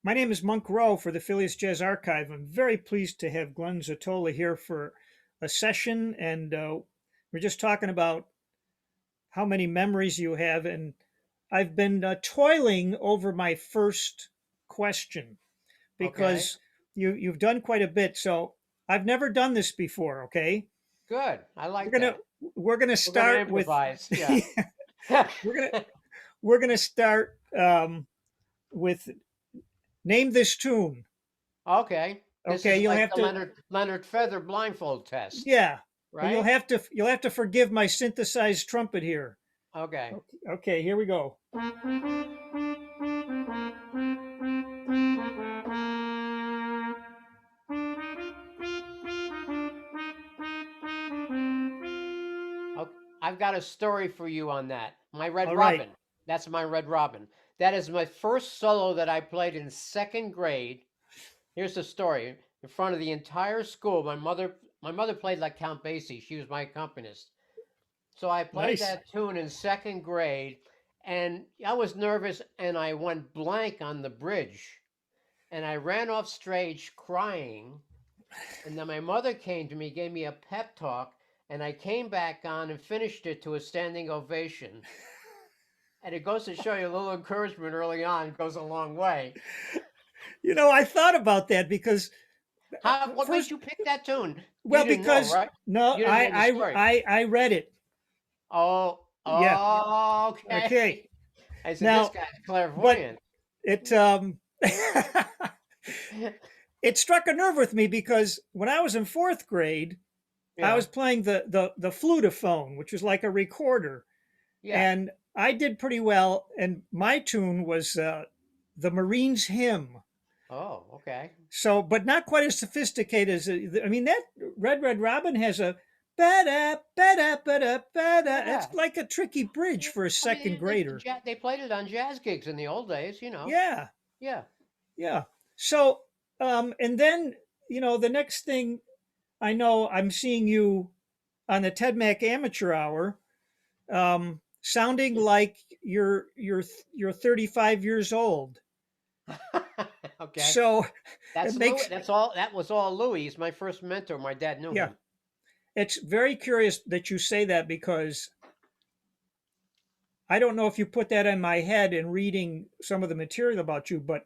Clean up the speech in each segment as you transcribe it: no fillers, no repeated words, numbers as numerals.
My name is Monk Rowe for the Phileas Jazz Archive. I'm very pleased to have Glenn Zottola here for a session, and we're just talking about how many memories you have. And I've been toiling over my first question Okay, because you've done quite a bit. So I've never done this before. Okay, good. I we're like gonna that. we're gonna We're gonna start with improvise. Yeah. we're gonna we're gonna start with name this tune. Okay. This Okay, is you'll like have the to. Leonard Feather blindfold test, Yeah, and you'll right? have to forgive my synthesized trumpet here. Okay. Okay, okay, here we go. Okay. I've got a story for you on that. My Red All right. Robin. That's my Red Robin. That is my first solo that I played in second grade. Here's the story. In front of the entire school, my mother played like Count Basie. She was my accompanist. So I played Nice. that tune in second grade, and I was nervous, and I went blank on the bridge, and I ran off stage crying. And then my mother came to me, gave me a pep talk, and I came back on and finished it to a standing ovation. And it goes to show you a little encouragement early on goes a long way. I thought about that because How? What made first, you pick that tune? You well, didn't know, because right? no, You didn't know the story. I read it. Oh, Yeah. Okay. okay. I said this Now, guy's but clairvoyant. it it struck a nerve with me because when I was in fourth grade, I Yeah, was playing the flutophone, which was like a recorder, yeah. and I did pretty well. And my tune was the Marines hymn. Oh, okay. So, but not quite as sophisticated as I mean that Red Robin has a ba-da ba-da ba-da ba-da. Yeah. It's like a tricky bridge for a I second mean, they grader. they played it on jazz gigs in the old days, you know. Yeah, Yeah. yeah. So, and then the next thing I know, I'm seeing you on the Ted Mack Amateur Hour, sounding like you're 35 years old. Okay. So it That's Louis. makes That was all Louis. He's my first mentor. My dad knew yeah. him. It's very curious that you say that because I don't know if you put that in my head in reading some of the material about you, but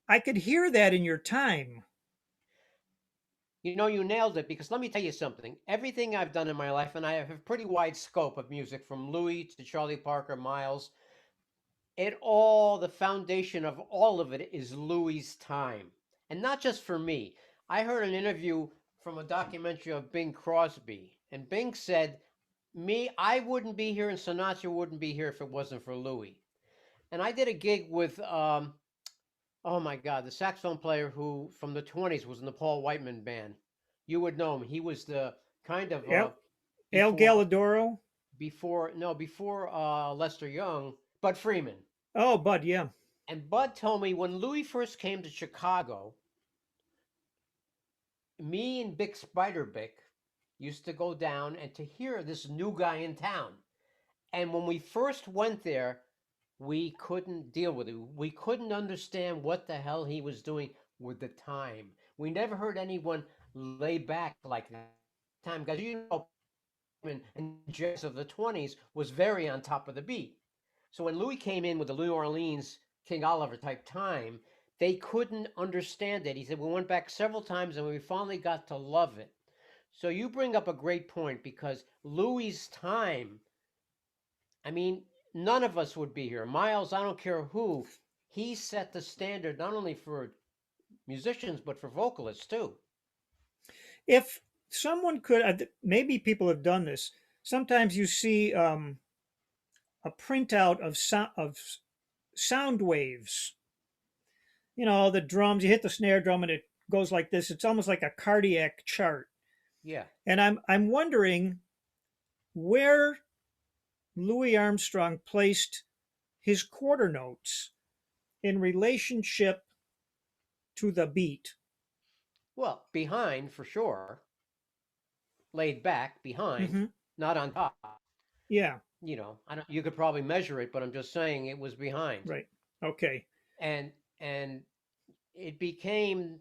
I could hear that in your time. You know, you nailed it because let me tell you something. Everything I've done in my life, and I have a pretty wide scope of music from Louis to Charlie Parker, Miles, the foundation of all of it is Louis's time. And not just for me. I heard an interview from a documentary of Bing Crosby, and Bing said, I wouldn't be here and Sinatra wouldn't be here if it wasn't for Louis. And I did a gig with, oh my God, the saxophone player who from the 20s was in the Paul Whiteman band. You would know him. He was the kind of Al, Al before Galladoro. Lester Young, Bud Freeman. Oh, Bud, yeah. And Bud told me when Louis first came to Chicago, me and Bick Spiderbick used to go down and to hear this new guy in town. And when we first went there, we couldn't deal with it. We couldn't understand what the hell he was doing with the time. We never heard anyone lay back like that time because and jazz of the 20s was very on top of the beat. So when Louis came in with the New Orleans King Oliver type time, they couldn't understand it. He said we went back several times and we finally got to love it. So you bring up a great point because Louis' time, I mean, none of us would be here. Miles, I don't care who, he set the standard not only for musicians but for vocalists too. If someone could, maybe people have done this. Sometimes you see a printout of sound waves. The drums. You hit the snare drum and it goes like this. It's almost like a cardiac chart. Yeah. And I'm wondering where Louis Armstrong placed his quarter notes in relationship to the beat. Well, behind for sure, laid back behind, Hmm. not on top. Yeah, I don't, you could probably measure it, but I'm just saying it was behind. right. Okay. And and it became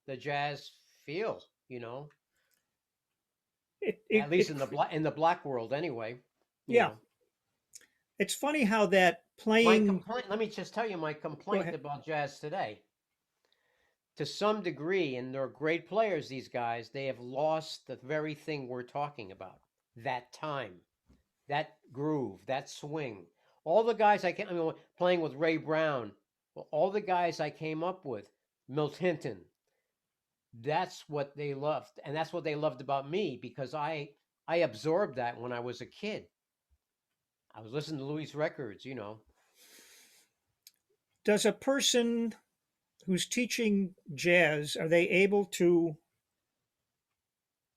the jazz feel, you know, It at it least it in the black world anyway, you yeah. know. It's funny how that My playing. complaint, let me just tell you my Go complaint ahead. about jazz today. To some degree, and they're great players, these guys, they have lost the very thing we're talking about. That time, that groove, that swing. All the guys I mean, playing with Ray Brown, well, all the guys I came up with, Milt Hinton, that's what they loved. And that's what they loved about me because I absorbed that when I was a kid. I was listening to Louis records, you know. Does a person who's teaching jazz, are they able to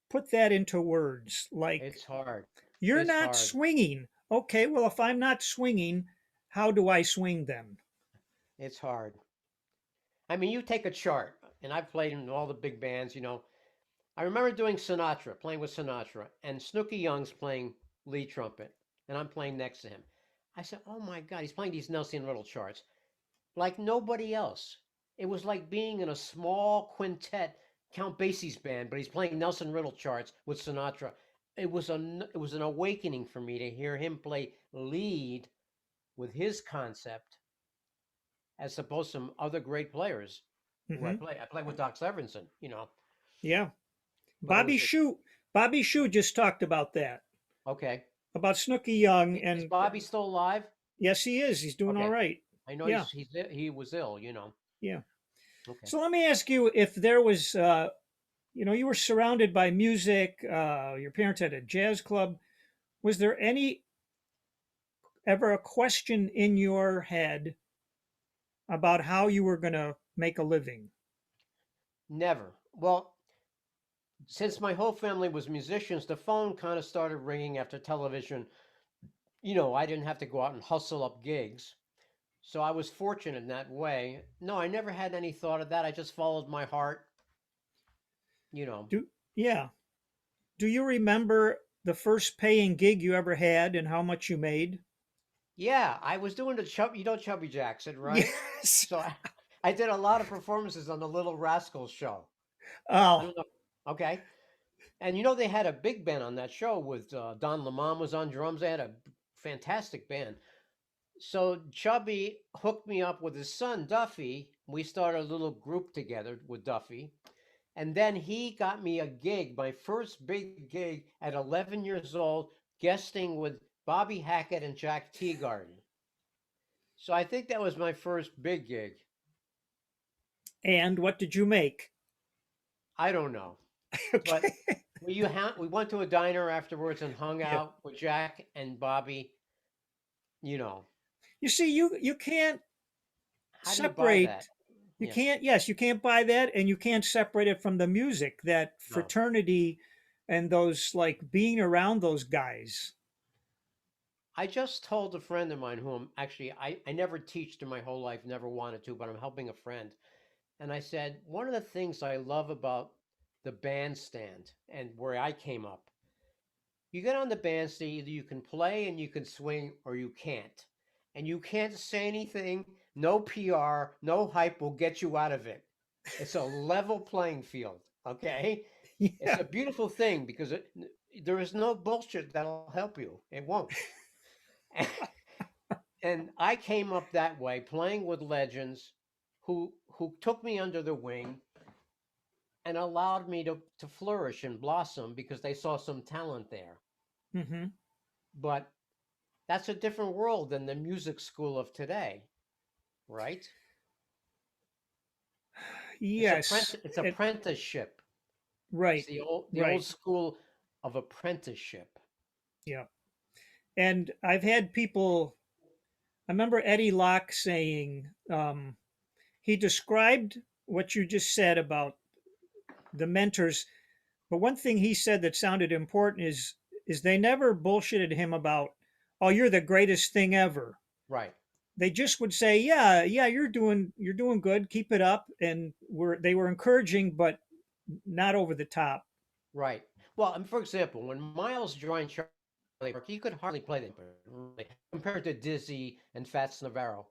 put that into words? Like, It's hard. you're It's not hard. swinging. Okay, well, if I'm not swinging, how do I swing then? It's hard. I mean, you take a chart, and I've played in all the big bands, you know. I remember doing Sinatra, playing with Sinatra, and Snooky Young's playing lead trumpet, and I'm playing next to him. I said, "Oh my God, he's playing these Nelson Riddle charts like nobody else." It was like being in a small quintet, Count Basie's band, but he's playing Nelson Riddle charts with Sinatra. It was an awakening for me to hear him play lead with his concept, as opposed to some other great players who I Hmm. play. I play with Doc Severinsen, you know, Yeah. but it Bobby was a, Shue, Bobby Shue just talked about that, okay. about Snooky Young, Is and Bobby still alive? yes, he is. He's doing all Okay, right. I know Yeah, he was ill, you know. yeah. Okay, So let me ask you, if there was, you were surrounded by music, your parents had a jazz club. Was there any ever a question in your head about how you were going to make a living? never. Well, since my whole family was musicians, the phone kind of started ringing after television. You know, I didn't have to go out and hustle up gigs. So I was fortunate in that way. No, I never had any thought of that. I just followed my heart, you know. Do yeah. Do you remember the first paying gig you ever had and how much you made? Yeah, I was doing the Chubby Jackson, right? Yes. So I did a lot of performances on the Little Rascals show. I Oh, don't know. Okay. And you know they had a big band on that show with Don Lemon was on drums. They had a fantastic band. So Chubby hooked me up with his son Duffy. We started a little group together with Duffy, and then he got me a gig, my first big gig at 11 years old, guesting with Bobby Hackett and Jack Teagarden. So I think that was my first big gig. and what did you make? I don't know, but Okay. we went to a diner afterwards and hung Yeah. out with Jack and Bobby. You know, You see, you can't how do you buy separate. that? You Yeah, can't. Yes, you can't buy that, and you can't separate it from the music. That no. fraternity, and those like being around those guys. I just told a friend of mine who I never teached in my whole life, never wanted to, but I'm helping a friend. And I said, one of the things I love about the bandstand and where I came up, you get on the bandstand, either you can play and you can swing or you can't. And you can't say anything, no PR, no hype will get you out of it. It's a level playing field, okay? It's Yeah. a beautiful thing because there is no bullshit that'll help you. It won't. And I came up that way, playing with legends who took me under the wing and allowed me to flourish and blossom because they saw some talent there. Hmm. But that's a different world than the music school of today, right? Yes. It's It, apprenticeship. It's right. the old Right. school of apprenticeship. Yeah. And I've had people. I remember Eddie Locke saying he described what you just said about the mentors. But one thing he said that sounded important is they never bullshitted him about, oh, you're the greatest thing ever. Right. They just would say, yeah, yeah, you're doing good, keep it up, and they were encouraging, but not over the top. Right. Well, for example, when Miles joined Charlie Parker, he could hardly play the trumpet, really, compared to Dizzy and Fats Navarro.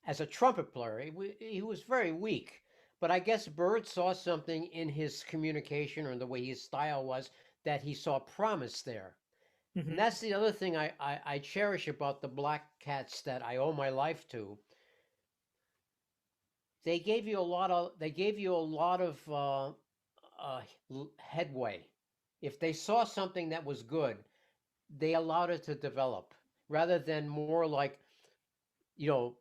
as a trumpet player. He was very weak, but I guess Bird saw something in his communication or the way his style was that he saw promise there. And Hmm. that's the other thing I cherish about the Black Cats that I owe my life to. They gave you a lot of uh, headway. If they saw something that was good, they allowed it to develop rather than more like, you know,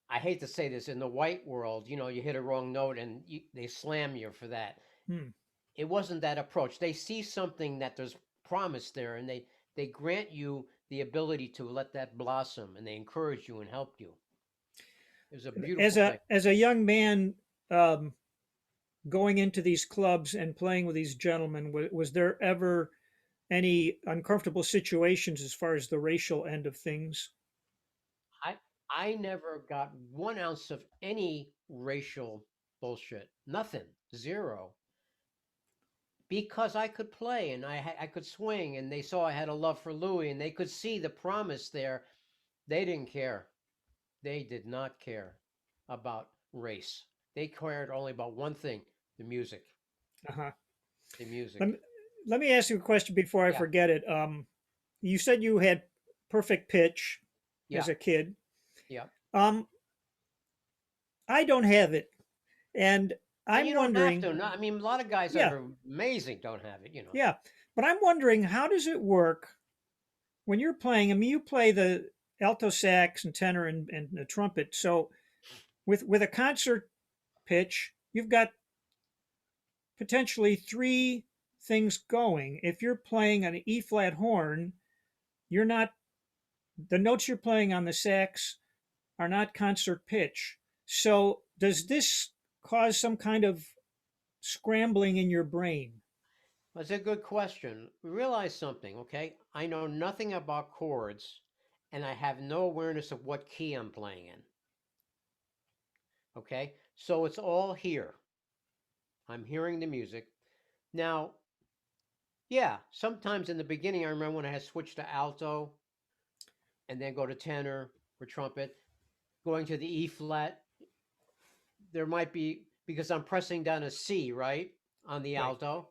I hate to say this, in the white world, you hit a wrong note and they slam you for that. Hmm. It wasn't that approach. They see something that there's promise there, and they grant you the ability to let that blossom, and they encourage you and help you. It was a As beautiful a thing. as a young man, um, going into these clubs and playing with these gentlemen, was there ever any uncomfortable situations as far as the racial end of things? I never got 1 ounce of any racial bullshit. Nothing. Zero. Because I could play and I could swing, and they saw I had a love for Louis, and they could see the promise there. They didn't care. They did not care about race. They cared only about one thing: the music. Uh-huh. The Let music. me, let me ask you a question before I Yeah. forget it. You said you had perfect pitch Yeah. as a kid. Yeah. Um, I don't have it, and I'm You don't have wondering. to. No, I mean, a lot of guys that Yeah, are amazing don't have it. yeah, but I'm wondering, how does it work when you're playing? I mean, you play the alto sax and tenor and the trumpet. So with a concert pitch, you've got potentially three things going. If you're playing an E flat horn, you're not the notes you're playing on the sax are not concert pitch. So does this cause some kind of scrambling in your brain? That's a good question. Realize something, okay? I know nothing about chords, and I have no awareness of what key I'm playing in, okay? So it's all here. I'm hearing the music. Now, yeah, sometimes in the beginning, I remember when I had switched to alto and then go to tenor or trumpet, going to the E flat, there might be, because I'm pressing down a C, right, on the Right. alto,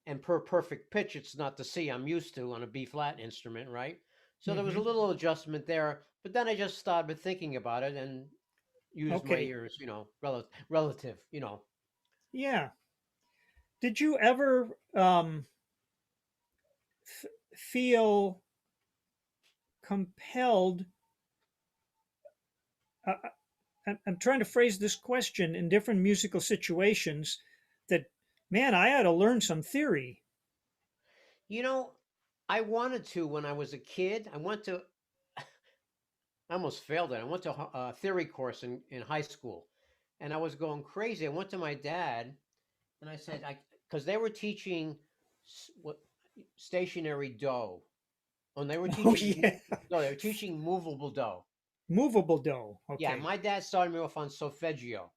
and per perfect pitch, it's not the C I'm used to on a B flat instrument, right? So there was a Hmm. little adjustment there, but then I just started thinking about it and used my Okay. ears, relative. Yeah. Did you ever feel compelled? Uh, I'm trying to phrase this question in different musical situations that, man, I ought to learn some theory. You know, I wanted to when I was a kid. I almost failed it. I went to a theory course in high school, and I was going crazy. I went to my dad and I said, because they were teaching what stationary dough. And they were Oh, teaching, yeah. no, they were teaching movable dough. Movable dough. Yeah, Okay. my dad started me off on solfeggio,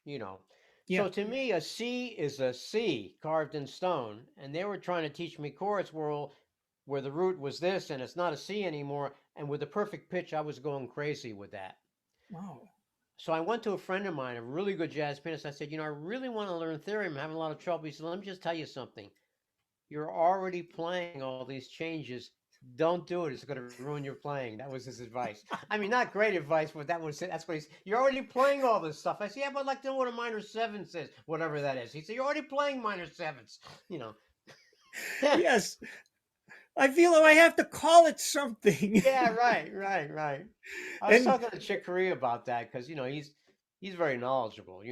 you know. Yeah. So to me, a C is a C carved in stone, and they were trying to teach me chords where the root was this, and it's not a C anymore. And with the perfect pitch, I was going crazy with that. Wow. So I went to a friend of mine, a really good jazz pianist. I said, I really want to learn theory. I'm having a lot of trouble. He said, let me just tell you something. You're already playing all these changes. Don't do it. It's going to ruin your playing. That was his advice. I mean, not great advice, but that's what he said. You're already playing all this stuff. I said, yeah, but I'd like to know what a minor seven says, whatever that is. He said, you're already playing minor sevens. You know. Yes. I feel I have to call it something. Yeah, right, right, right. I was And talking to Chick Corea about that because he's very knowledgeable.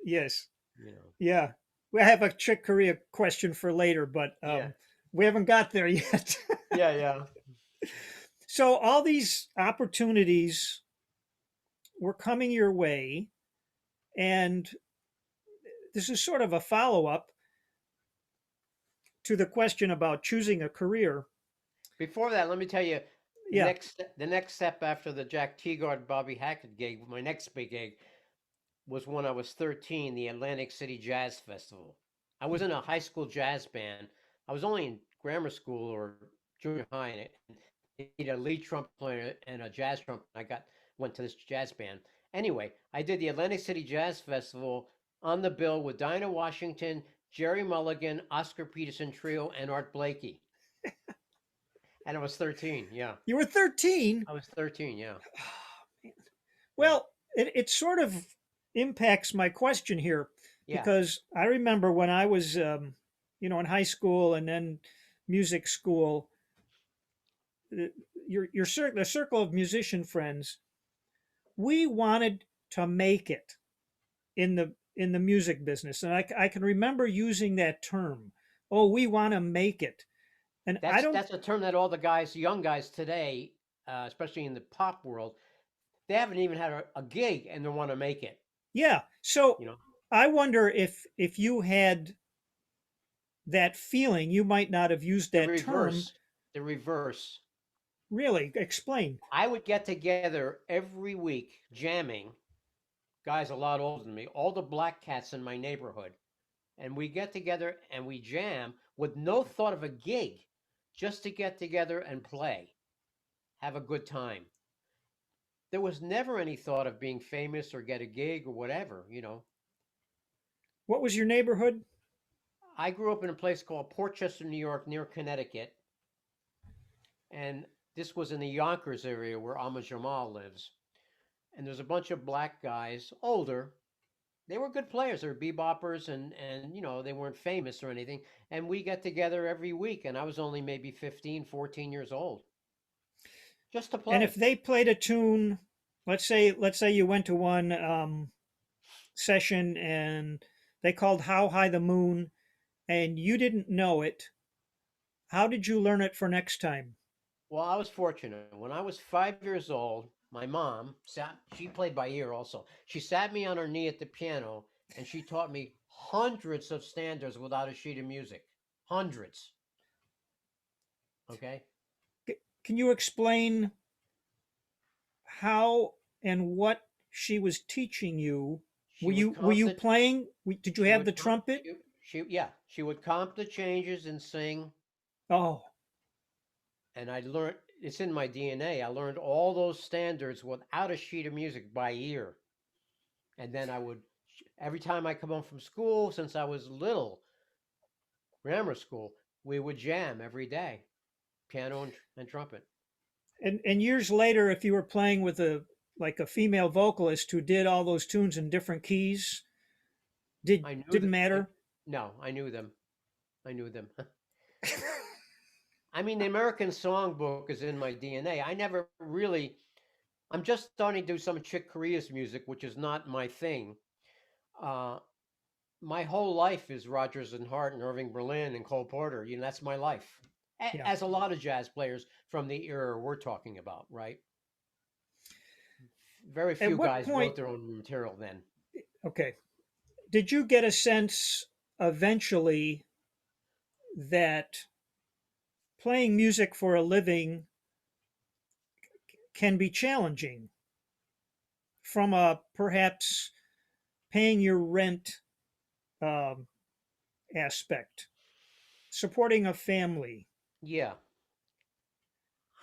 yes. You know. Yeah. We have a Chick Corea question for later, but Yeah, we haven't got there yet. yeah, yeah. So all these opportunities were coming your way, and this is sort of a follow up to the question about choosing a career. Before that, let me tell you, Yeah. the next step after the Jack Teagard Bobby Hackett gig, my next big gig was when I was 13, the Atlantic City Jazz Festival. I was in a high school jazz band. I was only in grammar school or junior high, and need a lead trumpet player and a jazz trumpet. Went to this jazz band. Anyway, I did the Atlantic City Jazz Festival on the bill with Dinah Washington, Jerry Mulligan, Oscar Peterson Trio, and Art Blakey. And I was 13. Yeah, You were 13. I was 13. Yeah, yeah, Well, it sort of impacts my question here yeah. because I remember when I was, in high school and then music school, uh, the circle of musician friends, we wanted to make it in the music business, and I can remember using that term. Oh, we want to make it, and I don't. That's a term that all the guys, young guys today, especially in the pop world, they haven't even had a gig and they want to make it. Yeah, so You know, I wonder if you had that feeling, you might not have used the that term. reverse, the reverse. Really, explain. I would get together every week jamming, guys a lot older than me, all the black cats in my neighborhood. And we get together and we jam with no thought of a gig, just to get together and play, have a good time. There was never any thought of being famous or get a gig or whatever. What was your neighborhood? I grew up in a place called Portchester, New York, near Connecticut. And this was in the Yonkers area where Ahmad Jamal lives. And there's a bunch of black guys, older. They were good players. They were beboppers, and they weren't famous or anything. And we got together every week, and I was only maybe 15, 14 years old, just to And if play. they played a tune, let's say you went to one session and they called "How High the Moon" and you didn't know it, how did you learn it for next time? Well, I was fortunate. When I was 5 years old, my mom she played by ear also. She sat me on her knee at the piano and she taught me hundreds of standards without a sheet of music. Hundreds. Okay. Can you explain how and what she was teaching you? She Were would you were comp you the playing? Did you she have the would comp trumpet? yeah, she would comp the changes and sing. Oh, And I learned it's in my DNA. I learned all those standards without a sheet of music by ear. And then I would every time I come home from school since I was little, grammar school, we would jam every day, piano and trumpet. and years later, if you were playing with a female vocalist who did all those tunes in different keys, I knew didn't that. matter. No, I knew them. I knew them. I mean, the American songbook is in my DNA. I never really. I'm just starting to do some Chick Corea's music, which is not my thing. Uh, my whole life is Rodgers and Hart and Irving Berlin and Cole Porter. That's my life. Yeah. As a lot of jazz players from the era we're talking about, right? Very At few what guys point? wrote their own material then. Okay. Did you get a sense eventually that playing music for a living can be challenging from a perhaps paying your rent um, aspect, supporting a family? Yeah,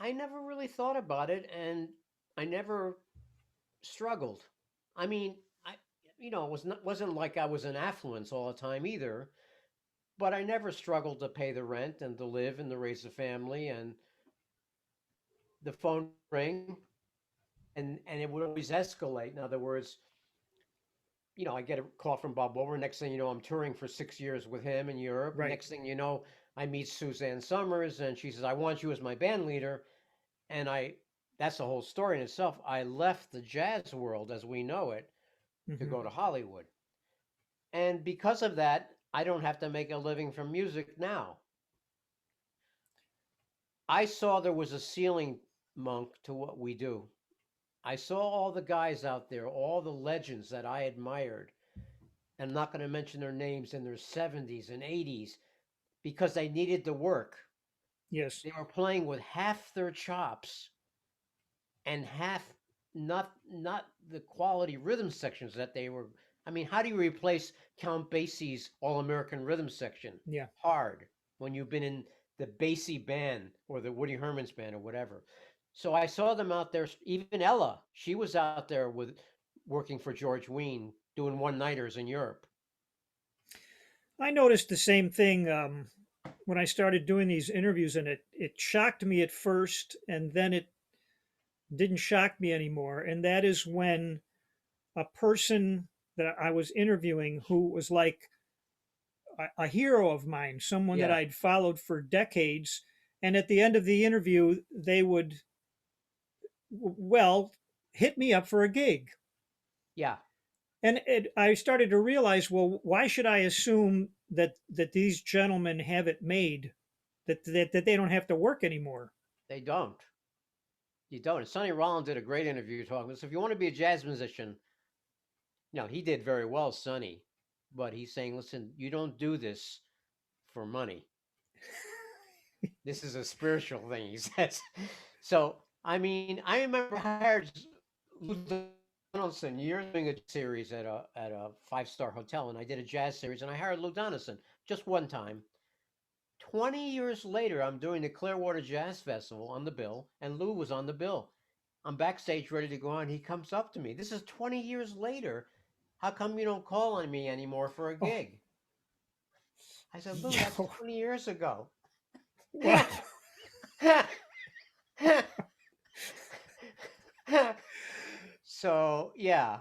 I never really thought about it, and I never struggled. I mean, it wasn't like I was in affluence all the time either, but I never struggled to pay the rent and to live and to raise a family. And the phone ring, and it would always escalate. In other words, I get a call from Bob Wilber. Next thing you know, I'm touring for 6 years with him in Europe. Right. Next thing you know, I meet Suzanne Somers, and she says, "I want you as my band leader." And that's the whole story in itself. I left the jazz world as we know it to Hmm. go to Hollywood. And because of that, I don't have to make a living from music now. I saw there was a ceiling, Monk, to what we do. I saw all the guys out there, all the legends that I admired. And I'm not going to mention their names in their 70s and 80s because they needed the work. Yes. They were playing with half their chops and half not the quality rhythm sections that they were. I mean, how do you replace Count Basie's All American Rhythm section? Yeah. Hard when you've been in the Basie band or the Woody Herman's band or whatever. So I saw them out there. Even Ella, she was out there with working for George Wein doing one nighters in Europe. I noticed the same thing when I started doing these interviews, and it shocked me at first, and then it didn't shock me anymore. And that is when a person that I was interviewing who was like a hero of mine, someone that Yeah, I'd followed for decades, and at the end of the interview, they would, well, hit me up for a gig. yeah, And I started to realize, well, why should I assume that these gentlemen have it made, that they don't have to work anymore? they don't. You don't. And Sonny Rollins did a great interview talking about this. If you want to be a jazz musician, he did very well, Sonny, but he's saying, listen, you don't do this for money. This is a spiritual thing, he says. So, I mean, I remember I hired Lou Donaldson years doing a series at a 5-star hotel, and I did a jazz series, and I hired Lou Donaldson just one time. 20 years later, I'm doing the Clearwater Jazz Festival on the bill, and Lou was on the bill. I'm backstage ready to go on. He comes up to me. This is 20 years later. How come you don't call on me anymore for a Oh, gig? I said, Lou, that's yeah. 20 years ago. Wow. So, yeah,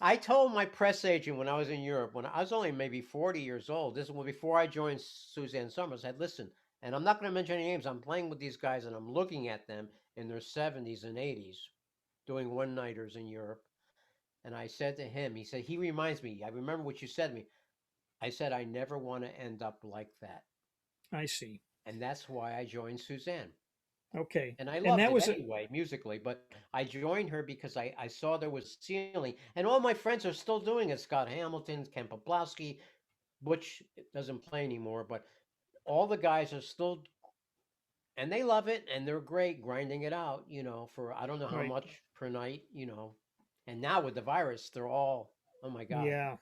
I told my press agent when I was in Europe, when I was only maybe 40 years old, this was before I joined Suzanne Somers, I said, listen, and I'm not going to mention any names. I'm playing with these guys and I'm looking at them in their 70s and 80s doing one nighters in Europe. And I said to him, he said, he reminds me, I remember what you said to me. I said, I never want to end up like that. I see. And that's why I joined Suzanne. Okay. And I And loved that it was anyway, musically, but I joined her because I saw there was ceiling. And all my friends are still doing it. Scott Hamilton, Ken Poplowski, Butch doesn't play anymore, but all the guys are still, and they love it, and they're great grinding it out, for I don't know how right. much per night. And now with the virus, they're all, oh my God, Yeah.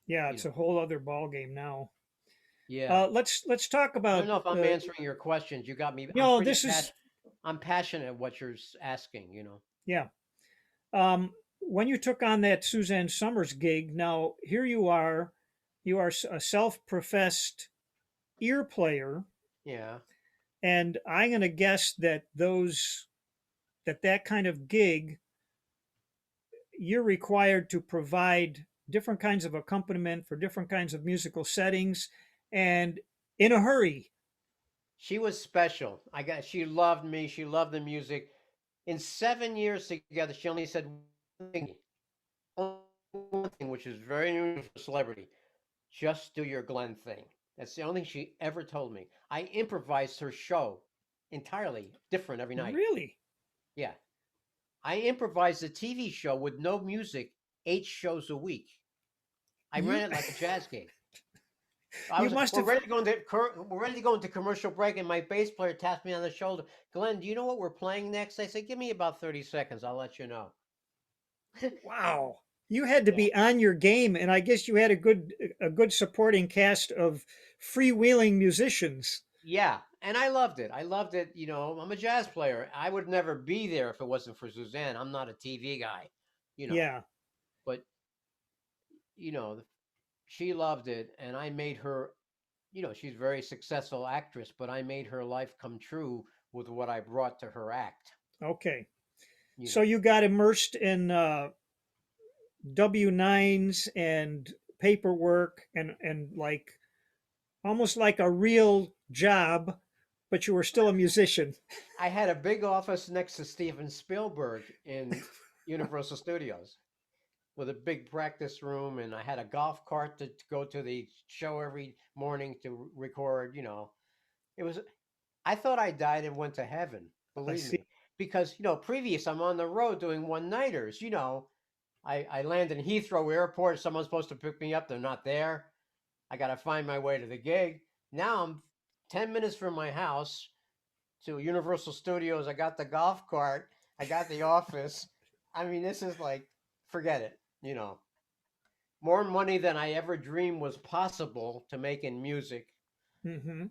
Yeah, you it's a know, whole other ball game now. yeah. Let's talk I don't about know if I'm answering your questions. You got me. I'm pretty this is passionate. I'm passionate what you're asking. yeah. When you took on that Suzanne Somers gig, now here you are a self-professed ear player, Yeah. and I'm going to guess that that kind of gig, you're required to provide different kinds of accompaniment for different kinds of musical settings, and in a hurry. She was special. She loved me. She loved the music. In 7 years together, she only said one thing, which is very unusual for a celebrity. Just do your Glenn thing. That's the only thing she ever told me. I improvised her show entirely different every night. Really? Yeah. I improvised a TV show with no music, 8 shows a week. I ran You it like a jazz gig. you must We're have ready to we're ready to go into commercial break, and my bass player tapped me on the shoulder. Glenn, do you know what we're playing next? I said, give me about 30 seconds. I'll let you know. wow. You had to Yeah. be on your game, and I guess you had a good supporting cast of freewheeling musicians. Yeah. And I loved it. I loved it. I'm a jazz player. I would never be there if it wasn't for Suzanne. I'm not a TV guy, you know, Yeah. but, you know, she loved it. And I made her, she's a very successful actress, but I made her life come true with what I brought to her act, Okay. you So know. you got immersed in W-9s and paperwork and like almost like a real job, but you were still a musician. I had a big office next to Steven Spielberg in Universal Studios with a big practice room, and I had a golf cart to go to the show every morning to record. It was. I thought I died and went to heaven. I Believe see. me, because previous I'm on the road doing one nighters. I land in Heathrow Airport. Someone's supposed to pick me up. They're not there. I got to find my way to the gig. Now I'm 10 minutes from my house to Universal Studios. I got the golf cart. I got the office. I mean, this is like, forget it. More money than I ever dreamed was possible to make in music. Mm-hmm.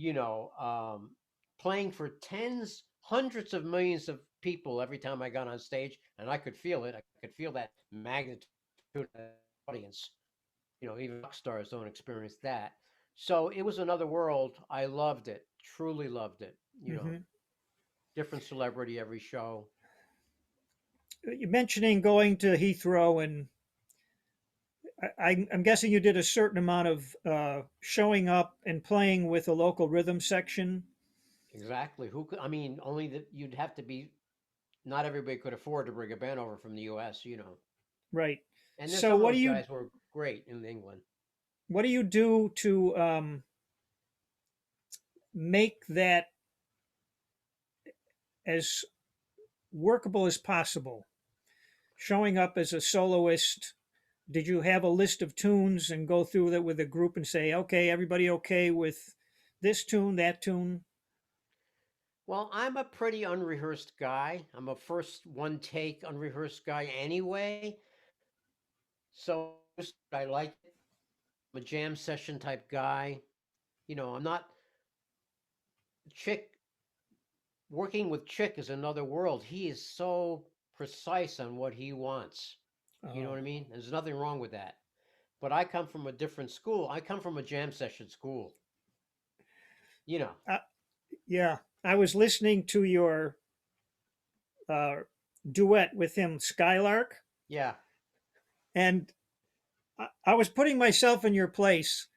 you know, playing for tens, hundreds of millions of people every time I got on stage, and I could feel it. I could feel that magnitude of the audience. You know, even rock stars don't experience that. So it was another world. I loved it, truly loved it. You know, Hmm. different celebrity every show. You're mentioning going to Heathrow, and I'm guessing you did a certain amount of showing up and playing with a local rhythm section. Exactly. Who could? I mean, only that you'd have to be. Not everybody could afford to bring a band over from the U.S. You know, Right. and then So some of those guys were great in England. what do you do to make that as workable as possible? Showing up as a soloist, did you have a list of tunes and go through that with a group and say, okay, everybody okay with this tune, that tune? Well, I'm a pretty unrehearsed guy. I'm a first one take unrehearsed guy anyway. So I like it. I'm a jam session type guy. You know, I'm not Chick. Working with Chick is another world. He is so precise on what he wants. You know what Oh, I mean? There's nothing wrong with that. But I come from a different school. I come from a jam session school. You know. uh, yeah. I was listening to your uh, duet with him, Skylark, Yeah. and I was putting myself in your place,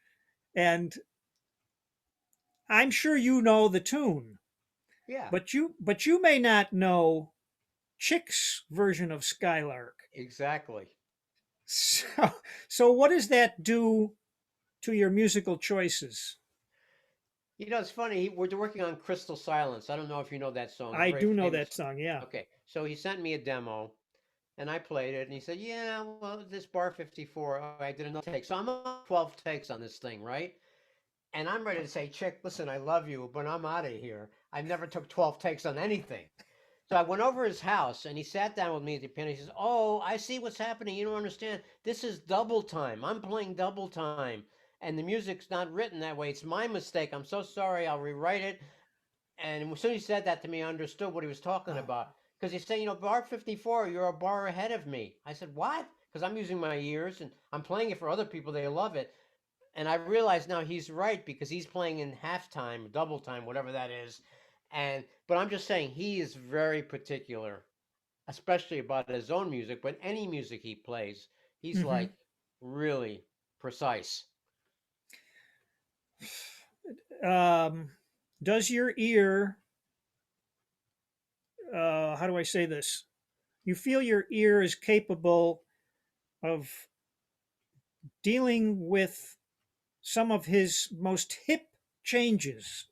and I'm sure you know the tune, Yeah. but you may not know Chick's version of Skylark. Exactly. So, so what does that do to your musical choices? You know, it's funny. We're working on Crystal Silence. I don't know if you know that song. A I very do know famous. that song, yeah. Okay, so he sent me a demo, and I played it, and he said, "Yeah, well, this bar 54. Oh, I did another take, so I'm on 12 takes on this thing, right?" And I'm ready to say, "Chick, listen, I love you, but I'm out of here. I never took 12 takes on anything." So I went over his house, and he sat down with me at the piano. He says, "Oh, I see what's happening. You don't understand. This is double time. I'm playing double time." And the music's not written that way. It's my mistake. I'm so sorry. I'll rewrite it. And as soon as he said that to me, I understood what he was talking Oh, about. Because he's saying, you know, bar 54, you're a bar ahead of me. I said, what? Because I'm using my ears and I'm playing it for other people. They love it. And I realize now he's right because he's playing in halftime, double time, whatever that is. But I'm just saying he is very particular, especially about his own music, but any music he plays, he's hmm. like really precise. um, does your ear, how do I say this? You feel your ear is capable of dealing with some of his most hip changes.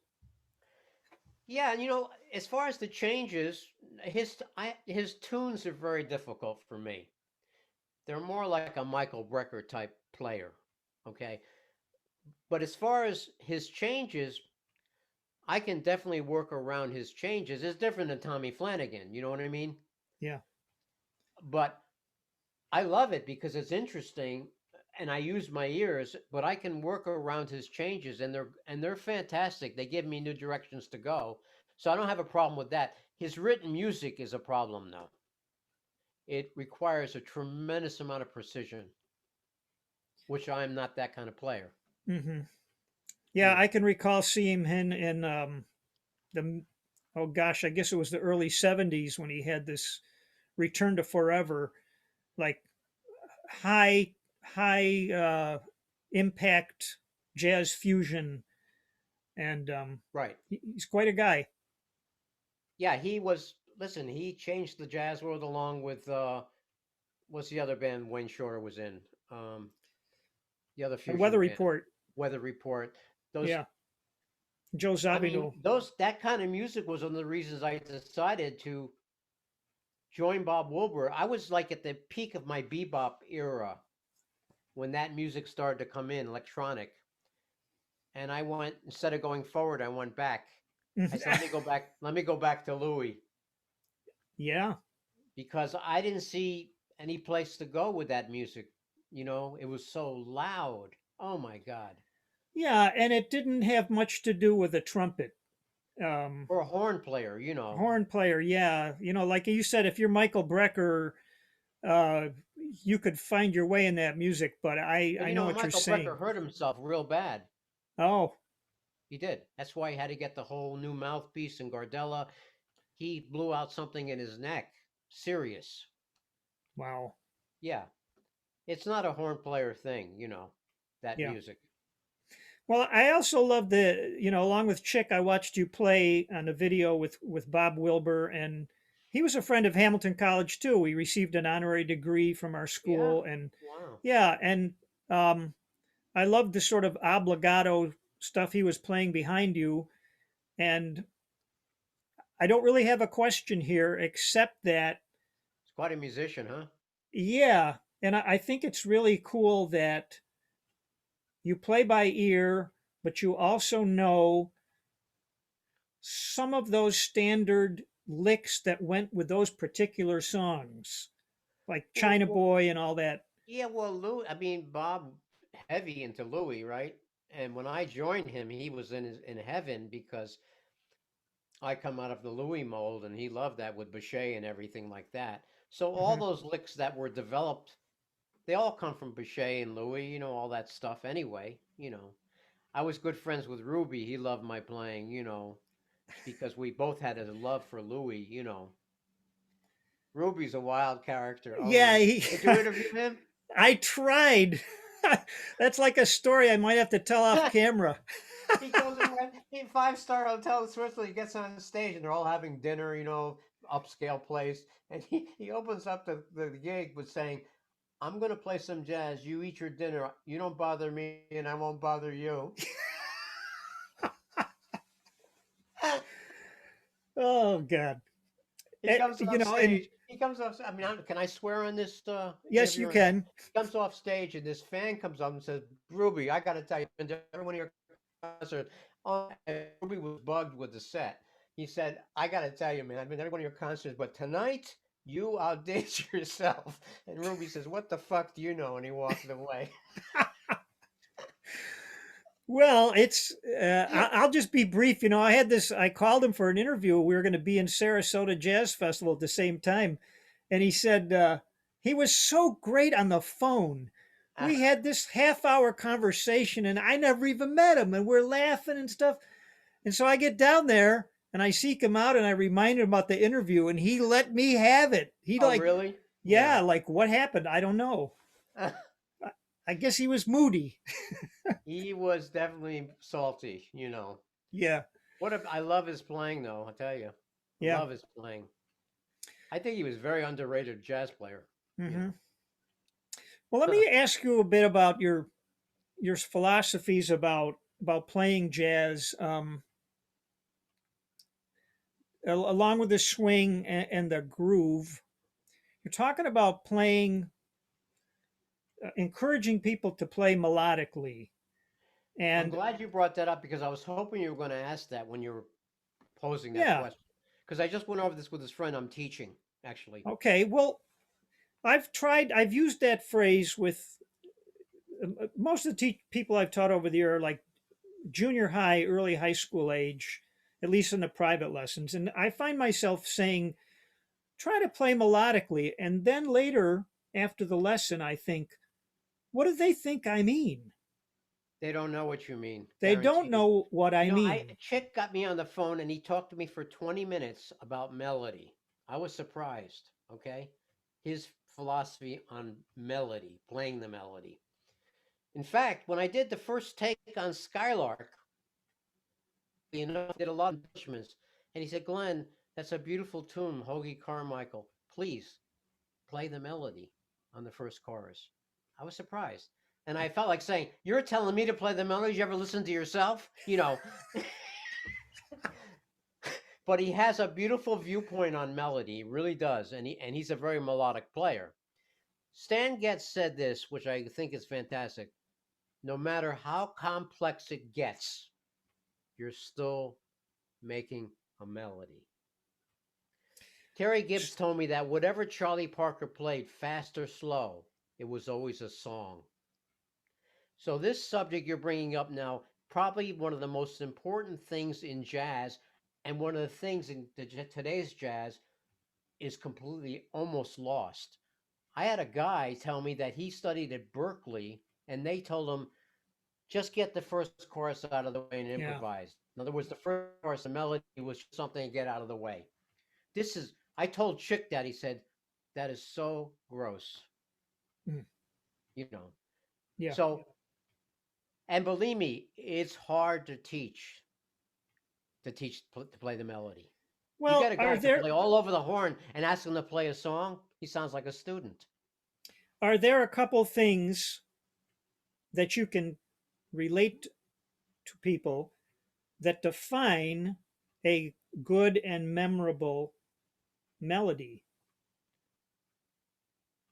Yeah, and you know, as far as the changes, his tunes are very difficult for me. They're more like a Michael Brecker type player, okay? But as far as his changes, I can definitely work around his changes. It's different than Tommy Flanagan, you know what I mean? Yeah. But I love it because it's interesting and I use my ears, but I can work around his changes and they're fantastic. They give me new directions to go. So I don't have a problem with that. His written music is a problem though. It requires a tremendous amount of precision, which I'm not that kind of player, Hmm. you Yeah, I know. can recall seeing him in the, oh gosh, I guess it was the early 70s when he had this Return to Forever, like high impact jazz fusion, and Right. he's quite a guy. Yeah, listen, he changed the jazz world along with what's the other band Wayne Shorter was in? Um the other Weather fusion band, Report, Weather Report. Those yeah, Joe I mean, Zabino. those that kind of music was one of the reasons I decided to join Bob Wilber. I was like at the peak of my bebop era when that music started to come in, electronic. And I went instead of going forward, I went back. I said, let me go back to Louis Yeah, because I didn't see any place to go with that music. You know, it was so loud. Oh my God. Yeah, and it didn't have much to do with the trumpet. Um, Or a horn player, you know. Horn player, yeah. Like you said, if you're Michael Brecker, uh, you could find your way in that music. But I, But I you know know, what you're Michael Brecker saying. hurt himself real bad. Oh, He did. That's why he had to get the whole new mouthpiece and Gardella. He blew out something in his neck. Serious. wow. Yeah. It's not a horn player thing, you know, that Yeah. music. Well, I also love along with Chick, I watched you play on a video with Bob Wilber, and he was a friend of Hamilton College too. He received an honorary degree from our Yeah. school, and Wow. yeah, and um, I loved the sort of obligato stuff he was playing behind you. And I don't really have a question here, except that, It's quite a musician, huh? yeah, and I think it's really cool that you play by ear, but you also know some of those standard licks that went with those particular songs, like Well, China well, Boy and all that. yeah, well, Louis, I mean, Bob, heavy into Louis, right? And when I joined him, he was in heaven because I come out of the Louis mold, and he loved that with Boucher and everything like that. So all Hmm. those licks that were developed, they all come from Boucher and Louis, you know, all that stuff anyway, you know. I was good friends with Ruby. He loved my playing, you know, because we both had a love for Louis, you know. Ruby's a wild character. Oh Yeah, my. Did you interview him? I tried. That's like a story I might have to tell off camera. He goes in a five-star hotel in Switzerland. He gets on the stage and they're all having dinner, you know, upscale place. And he opens up the gig with saying, I'm going to play some jazz. You eat your dinner. You don't bother me and I won't bother you. Oh God. He comes off And stage. He comes off. I mean, can I swear on this yes, you interview or not? can. He comes off stage and this fan comes up and says, Ruby, I got to tell you, I've been to every one of your concerts. Oh, and Ruby was bugged with the set. He said, I got to tell you, man, I've been to every one of your concerts, but tonight you outdid yourself. And Ruby says, what the fuck do you know? And he walked away. Well, I'll just be brief. I had this, I called him for an interview. We were going to be in Sarasota Jazz Festival at the same time. And he said, he was so great on the phone. We had this half-hour conversation and I never even met him. And we're laughing and stuff. And so I get down there and I seek him out and I remind him about the interview and he let me have it. He Oh, like, really? yeah, Yeah. like what happened? I don't know. I guess he was moody. He was definitely salty, you know. Yeah. I love his playing, though, I tell you. Yeah. Love his playing. I think he was a very underrated jazz player, you Hmm. know. Well, let me ask you a bit about your philosophies about playing jazz, along with the swing and the groove. You're talking about playing, encouraging people to play melodically, I'm and glad you brought that up because I was hoping you were going to ask that when you were posing that yeah, question. Because I just went over this with his friend I'm teaching, actually. okay. Well, I've used that phrase with most of the people I've taught over the year, are like junior high, early high school age, at least in the private lessons, and I find myself saying try to play melodically. And then later, after the lesson, I think, what do they think I mean? They don't know what you mean, They don't guaranteed. know what I You know, mean. Chick got me on the phone and he talked to me for 20 minutes about melody. I was surprised, okay? His philosophy on melody, playing the melody. In fact, when I did the first take on Skylark, you know, did a lot of embellishments. And he said, Glenn, that's a beautiful tune, Hoagie Carmichael. Please play the melody on the first chorus. I was surprised. And I felt like saying, you're telling me to play the melody? You ever listen to yourself? You know. But he has a beautiful viewpoint on melody. He really does. And he's a very melodic player. Stan Getz said this, which I think is fantastic. No matter how complex it gets, you're still making a melody. Terry Gibbs told me that whatever Charlie Parker played, fast or slow, it was always a song. So this subject you're bringing up now, probably one of the most important things in jazz, and one of the things in today's jazz is completely almost lost. I had a guy tell me that he studied at Berkeley, and they told him just get the first chorus out of the way and Yeah. improvise. In other words, the first chorus, the melody was something to get out of the way. This is, I told Chick that, he said, that is so gross, Mm. you know. Yeah. So, and believe me, it's hard to play the melody. You Well, get a guy who can play all over the horn and ask him to play a song, he sounds like a student. are there a couple things that you can relate to people that define a good and memorable melody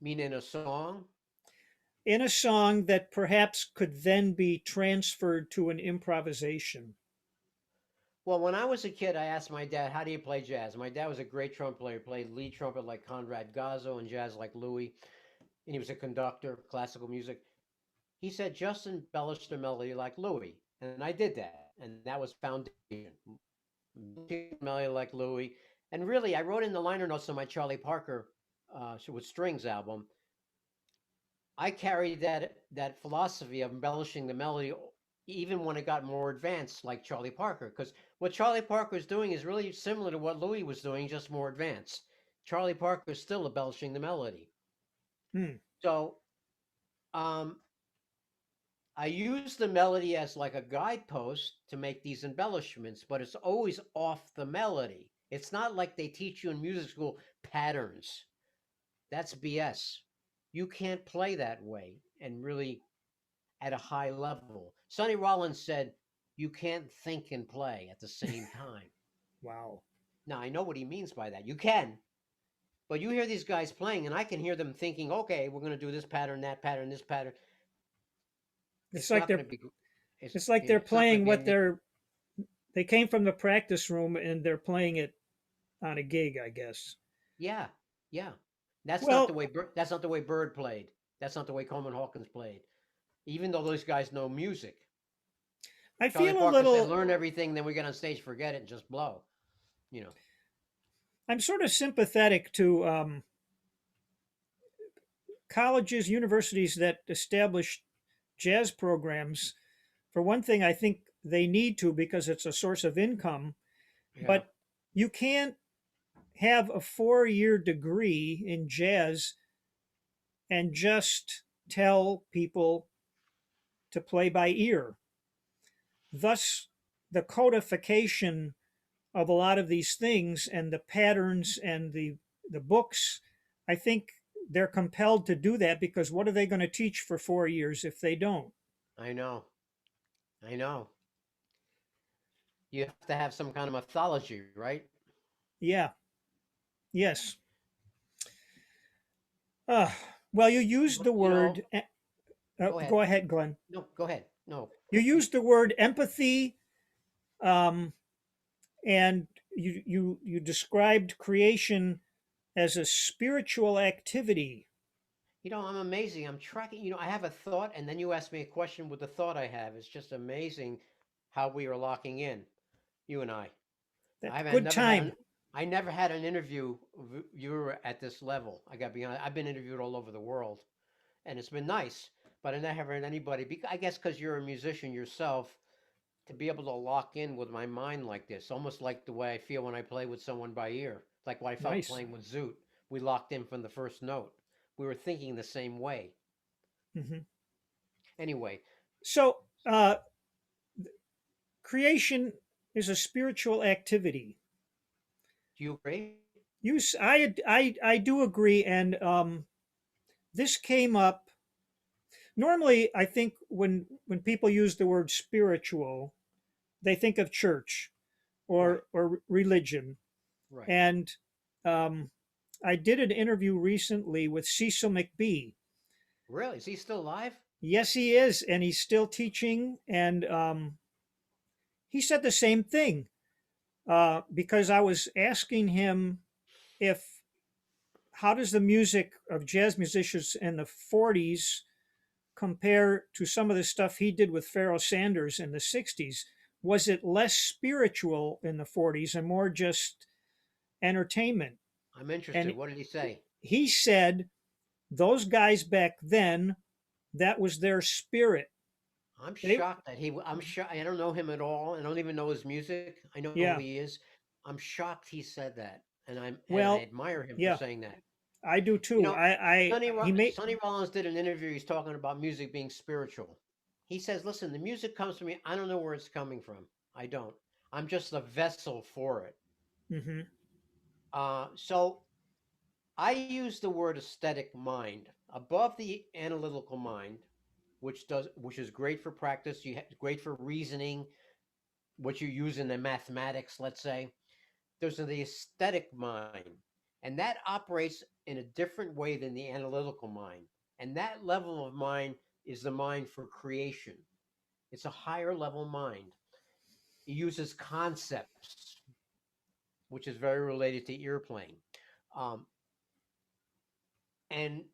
Meaning a song. in a song that perhaps could then be transferred to an improvisation? Well, when I was a kid, I asked my dad, "How do you play jazz?" My dad was a great trumpet player. He played lead trumpet like Conrad Gazzo and jazz like Louis, and he was a conductor, classical music. He said, "Just embellish the melody like Louis," and I did that, and that was foundation. Melody like Louis, and really, I wrote in the liner notes on my Charlie Parker with strings album. I carried that philosophy of embellishing the melody even when it got more advanced, like Charlie Parker, because what Charlie Parker is doing is really similar to what Louis was doing, just more advanced. Charlie Parker is still embellishing the melody. Hmm. So um, I use the melody as like a guidepost to make these embellishments, but it's always off the melody. It's not like they teach you in music school patterns. That's BS. You can't play that way and really at a high level. Sonny Rollins said, "You can't think and play at the same time." Wow. Now, I know what he means by that. You can, but you hear these guys playing, and I can hear them thinking, okay, we're going to do this pattern, that pattern, this pattern. It's It's like not they're going to be, it's like they're it's not going playing to be what any, they came from the practice room and they're playing it on a gig, I guess. yeah, yeah. That's not the Well, way, that's not the way Bird played. That's not the way Coleman Hawkins played. Even though those guys know music. I Charlie feel a Parker said, little learn everything, then we get on stage, forget it, and just blow. You know, I'm sort of sympathetic to colleges, universities that establish jazz programs. For one thing, I think they need to because it's a source of income, yeah. but you can't have a 4-year degree in jazz and just tell people to play by ear. Thus, the codification of a lot of these things and the patterns and the books, I think they're compelled to do that because what are they going to teach for 4 years if they don't? I know. I know. You have to have some kind of mythology, right? Yeah, yes. Uh, well, you used the You know, word, go ahead. go ahead, Glenn. No, go ahead. No. You used the word empathy, um, and you described creation as a spiritual activity. You know, I'm amazing. I'm tracking, I have a thought, and then you ask me a question with the thought I have. It's just amazing how we are locking in, you and I. That I haven't good never had time. an I never had an interview you were at this level. I got to be honest. I've been interviewed all over the world, and it's been nice, but I never had anybody. I guess because you're a musician yourself, to be able to lock in with my mind like this, almost like the way I feel when I play with someone by ear, like what I felt Nice. playing with Zoot. We locked in from the first note. We were thinking the same way. Hmm. Anyway, So, creation is a spiritual activity. do you agree? I do agree, and this came up. Normally, I think when people use the word spiritual, they think of church Right, or religion. right. And um, I did an interview recently with Cecil McBee. Really? Is he still alive? Yes, he is, and he's still teaching. And he said the same thing because I was asking him if how does the music of jazz musicians in the 40s compare to some of the stuff he did with Pharoah Sanders in the 60s? Was it less spiritual in the 40s and more just entertainment? I'm interested. And What did he say? he said those guys back then, that was their spirit. I'm They, shocked that I'm shocked. I don't know him at all. I don't even know his music. I know who yeah, he is. I'm shocked he said that, and I well, admire him for yeah, saying that. I do You too. know, He made, Sonny Rollins did an interview. He's talking about music being spiritual. He says, "Listen, the music comes from me. I don't know where it's coming from. I don't. I'm just a vessel for it." mm-hmm, So I use the word aesthetic mind above the analytical mind, which is great for practice. Great for reasoning, what you use in the mathematics. Let's say there's the aesthetic mind, and that operates in a different way than the analytical mind. And that level of mind is the mind for creation. It's a higher level mind. It uses concepts, which is very related to ear playing. Um, and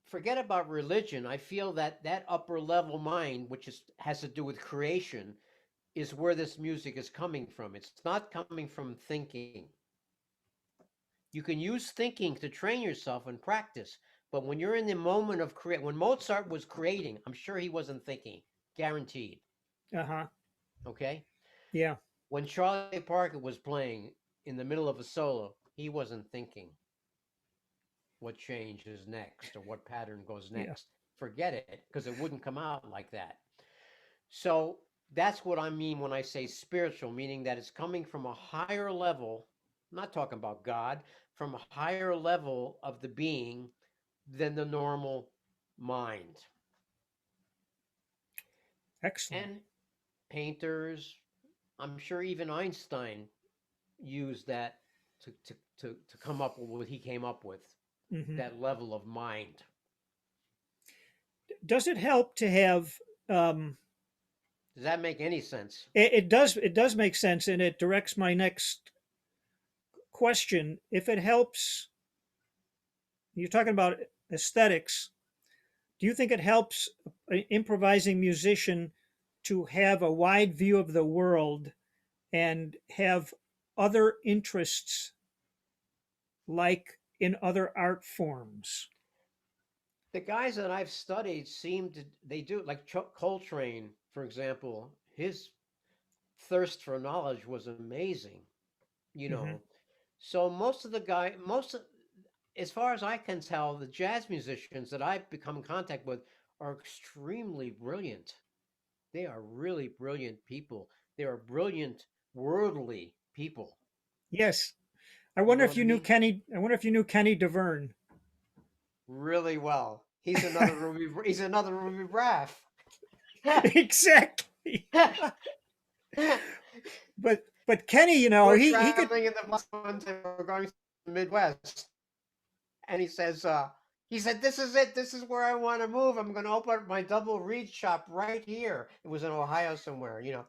forget about religion. I feel that that upper level mind, has to do with creation, is where this music is coming from. It's not coming from thinking. You can use thinking to train yourself and practice, but when you're in the moment of when Mozart was creating, I'm sure he wasn't thinking, guaranteed. uh-huh, Okay, yeah, when Charlie Parker was playing in the middle of a solo, he wasn't thinking what changes next or what pattern goes yeah. next. Forget it, because it wouldn't come out like that. So that's what I mean when I say spiritual, meaning that it's coming from a higher level. I'm not talking about God, from a higher level of the being than the normal mind. Excellent. And painters, I'm sure even Einstein used that to come up with what he came up with, Hmm. that level of mind. Does it help to have? Um, Does that make any sense? it does. It does make sense, and it directs my next question. If it helps, you're talking about aesthetics. Do you think it helps an improvising musician to have a wide view of the world and have other interests like in other art forms? The guys that I've studied seem to, they do, like Coltrane, for example, his thirst for knowledge was amazing, you Hmm. know. So as far as I can tell, the jazz musicians that I've become in contact with are extremely brilliant. They are really brilliant people. They are brilliant, worldly people. Yes. I You wonder know if what I you knew mean? Kenny. I wonder if you knew Kenny DeVerne. Really well. He's another Ruby Braff. Exactly. But Kenny, We're he could. traveling in the bus one time, we're going to the Midwest, and he said, "This is it. This is where I want to move. I'm going to open up my double reed shop right here." It was in Ohio somewhere, you know.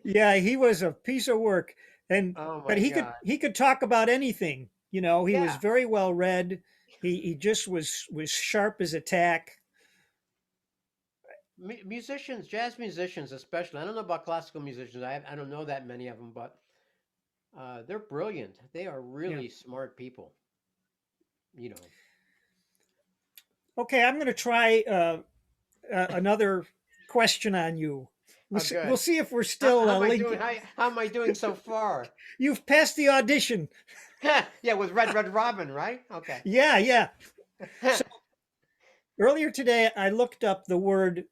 Yeah, he was a piece of work, and Oh but my God. he could talk about anything. He was Yeah. very well read. He just was sharp as a tack. Musicians, jazz musicians especially. I don't know about classical musicians. I don't know that many of them, but they're brilliant. They are Yeah. really smart people, you know. Okay, I'm going to try another question on you. Oh, We'll good. see if we're How, still how am I doing? linking. How am I doing so far? You've passed the audition. Yeah, with Red Robin, right? Okay. Yeah, yeah. So earlier today, I looked up the word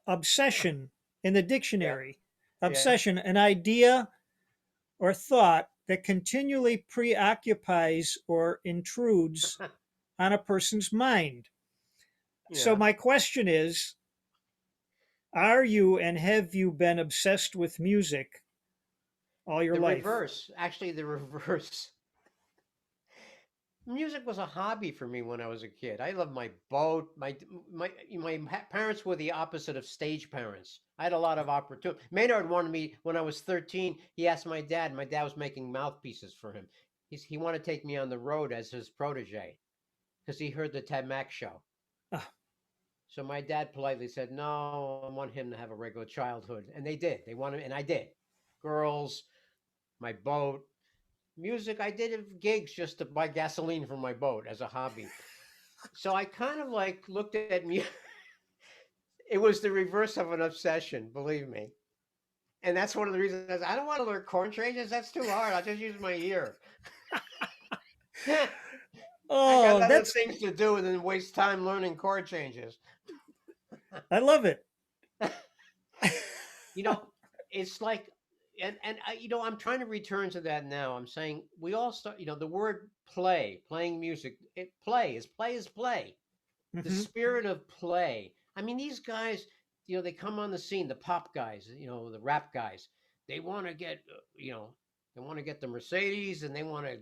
obsession in the Yeah, dictionary. yeah, Obsession, an idea or thought that continually preoccupies or intrudes on a person's mind. So, yeah. my question is, are you and have you been obsessed with music all your The life? reverse, actually, the reverse. Music was a hobby for me when I was a kid. I loved my boat. My parents were the opposite of stage parents. I had a lot of opportunity. Maynard wanted me when I was 13. He asked my dad. My dad was making mouthpieces for him. he wanted to take me on the road as his protege because he heard the Ted Mack show. Ah, So my dad politely said, "No, I want him to have a regular childhood," and they did. They wanted, and I did. Girls, my boat, music. I did gigs just to buy gasoline for my boat as a hobby. So I kind of like looked at me. It was the reverse of an obsession, believe me. And that's one of the reasons I don't want to learn chord changes. That's too hard. I'll just use my ear. I got oh, other that's things to do than waste time learning chord changes. I love it. You know, it's like, and I'm trying to return to that now. I'm saying we all start. The word playing music. Play is play. The Hmm. spirit of play. I mean, these guys, they come on the scene. The pop guys, the rap guys. They want to get, they want to get the Mercedes, and they want to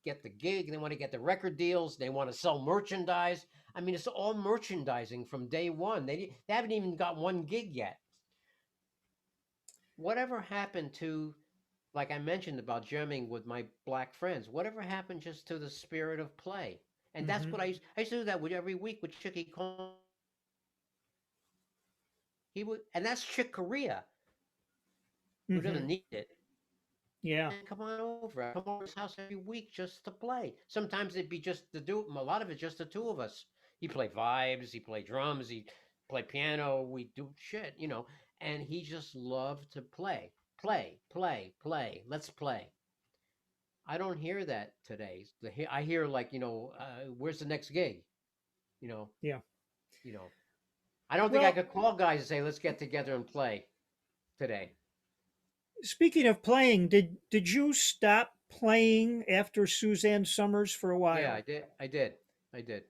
get the gig, and they want to get the record deals. They want to sell merchandise. I mean, it's all merchandising from day one. They haven't even got one gig yet. Whatever happened to, like I mentioned about jamming with my black friends, whatever happened just to the spirit of play? And that's Hmm. what I used to do that with every week with Chicky Coleman. He would, and that's Chick Corea, who Hmm. doesn't need it. Yeah. And come on over. I come over to his house every week just to play. Sometimes it'd be just the do. A lot of it just the two of us. He play vibes. He play drums. He play piano. We do shit. And he just loved to play. Let's play. I don't hear that today. I hear like, where's the next gig? You know, Yeah. you know. I don't think I Well, could call guys and say, let's get together and play today. speaking of playing, did you stop playing after Suzanne Somers for a Yeah, I while? did. I did. I did.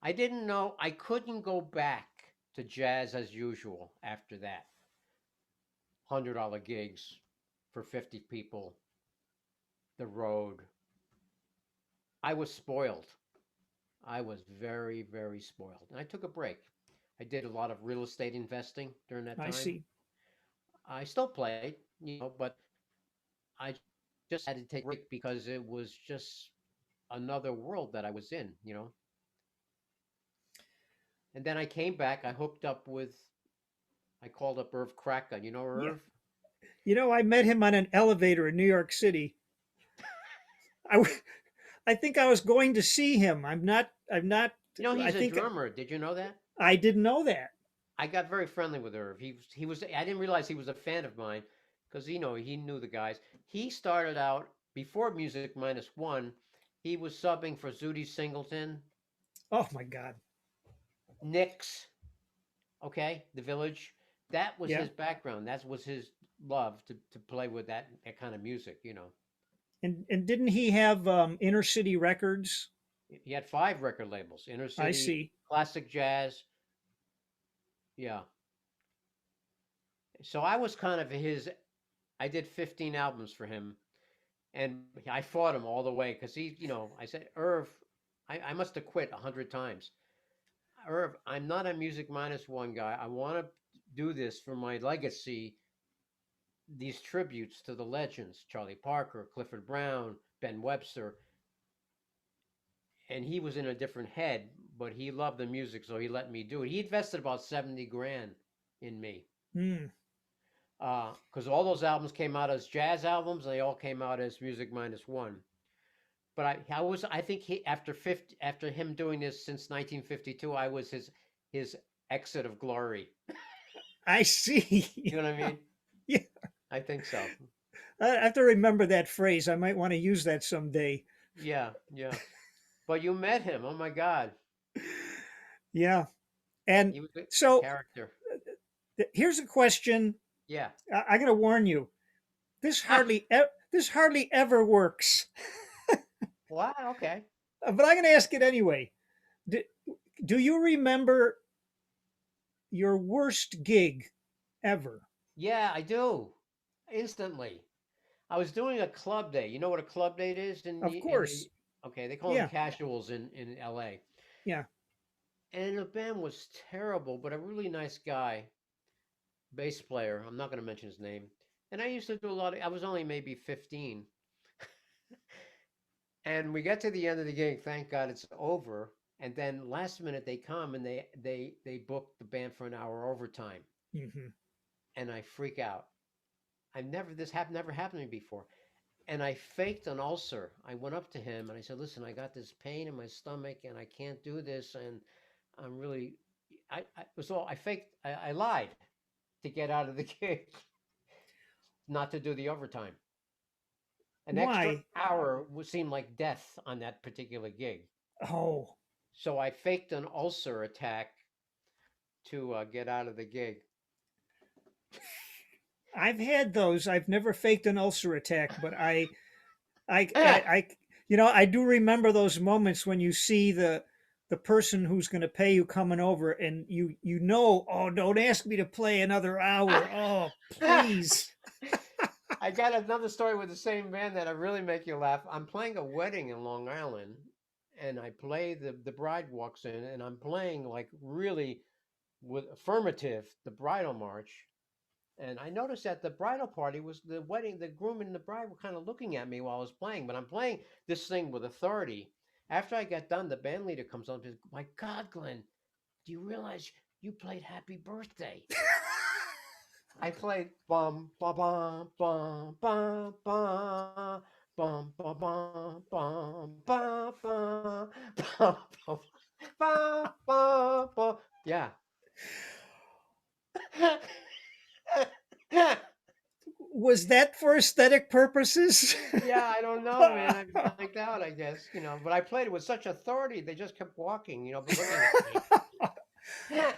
I didn't know I couldn't go back to jazz as usual after that. $100 gigs for 50 people, the road. I was spoiled. I was very, very spoiled. And I took a break. I did a lot of real estate investing during that I time. see. I still played, but I just had to take a break because it was just another world that I was in. And then I came back. I hooked up with, I called up Irv Kraka. You know Yeah. Irv? I met him on an elevator in New York City. I, w- I think I was going to see him. I'm not, I He's a think drummer. Did you know that? I didn't know that. I got very friendly with Irv. He was. I didn't realize he was a fan of mine because he knew the guys. He started out before Music Minus One. He was subbing for Zooty Singleton, Oh my God. Knicks. Okay, the Village. That was Yeah. his background. That was his love to play with that kind of music. And didn't he have inner city records? He had 5 record labels: Inner I City, see. Classic Jazz. Yeah. So I was kind of his. I did 15 albums for him, and I fought him all the way because I said, Irv, I must have quit 100 times. Irv, I'm not a Music Minus One guy. I want to do this for my legacy. These tributes to the legends: Charlie Parker, Clifford Brown, Ben Webster, and he was in a different head, but he loved the music, so he let me do it. He invested about 70 grand in me. Hmm. Because all those albums came out as jazz albums, and they all came out as Music Minus One. But I think after him doing this since 1952, I was his exit of glory. I see. You know what I mean? Yeah. I think so. I have to remember that phrase. I might want to use that someday. Yeah, yeah. But you met him. Oh my God, Yeah. And he was a so character. here's a question. Yeah. I got to warn you. This hardly ever works. Wow. Okay. But I'm going to ask it anyway. Do, do you remember your worst gig ever? Yeah, I do. Instantly. I was doing a club day. You know what a club date is Of course. okay, they call them Yeah. casuals in LA. Yeah. And the band was terrible, but a really nice guy, bass player. I'm not going to mention his name. And I used to do a lot of, I was only maybe 15. And we get to the end of the gig. Thank God it's over. And then last minute they come and they book the band for an hour overtime, Hmm. and I freak out. I've never this have never happened to me before. And I faked an ulcer. I went up to him and I said, "Listen, I got this pain in my stomach and I can't do this, and I'm really I was all I faked. I lied to get out of the gig, not to do the overtime. An extra Why? hour would seem like death on that particular gig. Oh, So I faked an ulcer attack to get out of the gig. I've had those. I've never faked an ulcer attack, but I I do remember those moments when you see the person who's going to pay you coming over, and you know, oh, don't ask me to play another hour. Oh, please. I got another story with the same band that'll really make you laugh. I'm playing a wedding in Long Island, and I play the bride walks in, and I'm playing like really with affirmative the bridal march. And I noticed that the bridal party was the wedding, the groom and the bride were kind of looking at me while I was playing, but I'm playing this thing with authority. After I got done, the band leader comes on and says, "My God, Glenn, do you realize you played Happy Birthday?" I played bum ba bum bum bum bum bum ba bum bum ba bum bum bum bum bum bum. Yeah. Was that for aesthetic purposes? Yeah, I don't know, man. I blanked out, I guess, but I played it with such authority. They just kept walking, but looking at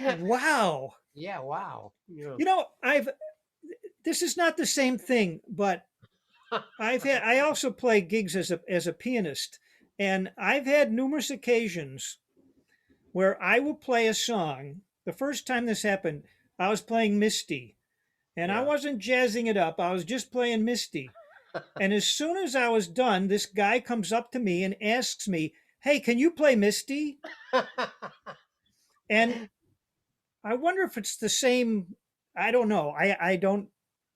me. Wow. Yeah, wow. Yeah. You know, I've this is not the same thing, but I also play gigs as a pianist, and I've had numerous occasions where I will play a song. The first time this happened, I was playing Misty, and I Yeah. wasn't jazzing it up. I was just playing Misty. And as soon as I was done, this guy comes up to me and asks me, "Hey, can you play Misty?" And I wonder if it's the same. I don't know. I don't.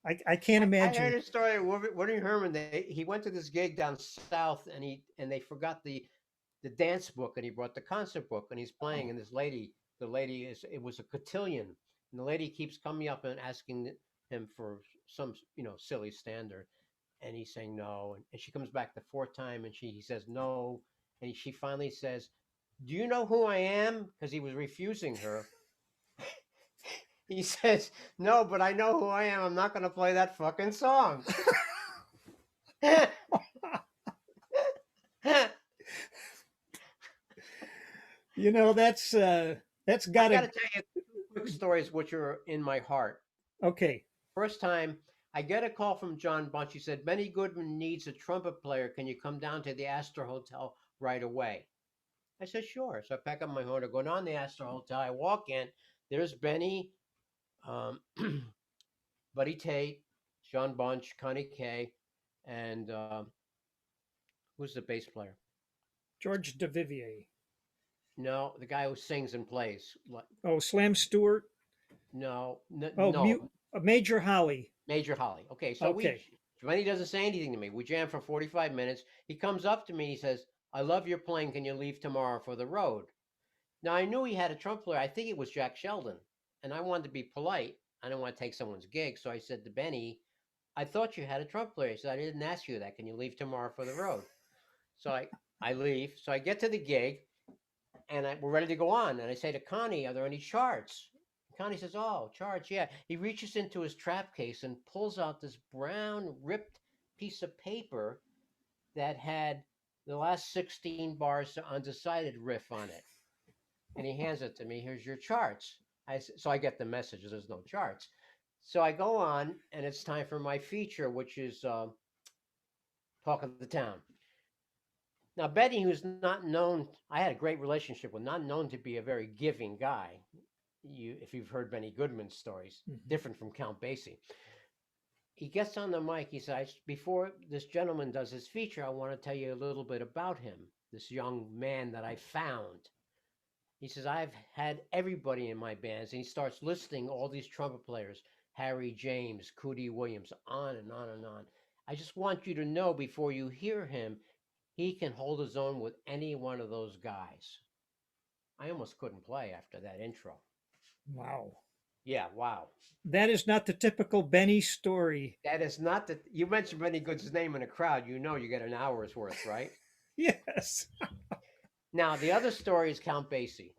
I can't I heard imagine. a story of Woody Herman. He went to this gig down south, and they forgot the dance book, and he brought the concert book, and he's playing, and the lady is it was a cotillion, and the lady keeps coming up and asking him for some silly standard, and he's saying no, and she comes back the fourth time, and he says no, and she finally says, "Do you know who I am?" Because he was refusing her. He says, "No, but I know who I am. I'm not going to play that fucking song." You know, that's I got gotta to tell you two quick stories which are in my heart. okay. First time, I get a call from John Bunch. He said, "Benny Goodman needs a trumpet player. Can you come down to the Astor Hotel right away?" I said, "Sure." So I pack up my horn, I go down the Astor Hotel. I walk in. There's Benny, um, Buddy Tate, John Bunch, Connie Kay, and who's the bass player? George DeVivier. No, the guy who sings and plays. Oh, Slam Stewart. No, Oh, no, Major Holly. Major Holly. Okay, so Okay. Benny doesn't say anything to me. We jam for 45 minutes. He comes up to me. He says, "I love your playing. Can you leave tomorrow for the road?" Now, I knew he had a trumpet player. I think it was Jack Sheldon. And I wanted to be polite. I didn't want to take someone's gig. So I said to Benny, "I thought you had a trumpet player." He said, "I didn't ask you that. Can you leave tomorrow for the road?" So I leave. So I get to the gig, and we're ready to go on. And I say to Connie, "Are there any charts?" Connie says, "Oh, charts, yeah." He reaches into his trap case and pulls out this brown, ripped piece of paper that had the last 16 bars to Undecided riff on it. And he hands it to me. "Here's your charts." So I get the message. There's no charts. So I go on, and it's time for my feature, which is Talk of the Town. Now, Betty, who's not known, I had a great relationship with, not known to be a very giving guy. If you've heard Benny Goodman's stories, Mhm. different from Count Basie. He gets on the mic. He says, "Before this gentleman does his feature, I want to tell you a little bit about him, this young man that I found." He says, "I've had everybody in my bands." And he starts listing all these trumpet players, Harry James, Cootie Williams, on and on and on. "I just want you to know before you hear him, He can hold his own with any one of those guys. I almost couldn't play after that intro. Wow. Yeah, wow. That is not the typical Benny story. That is not the. You mentioned Benny Good's name in a crowd. You know you get an hour's worth, right? Yes. Now, the other story is Count Basie.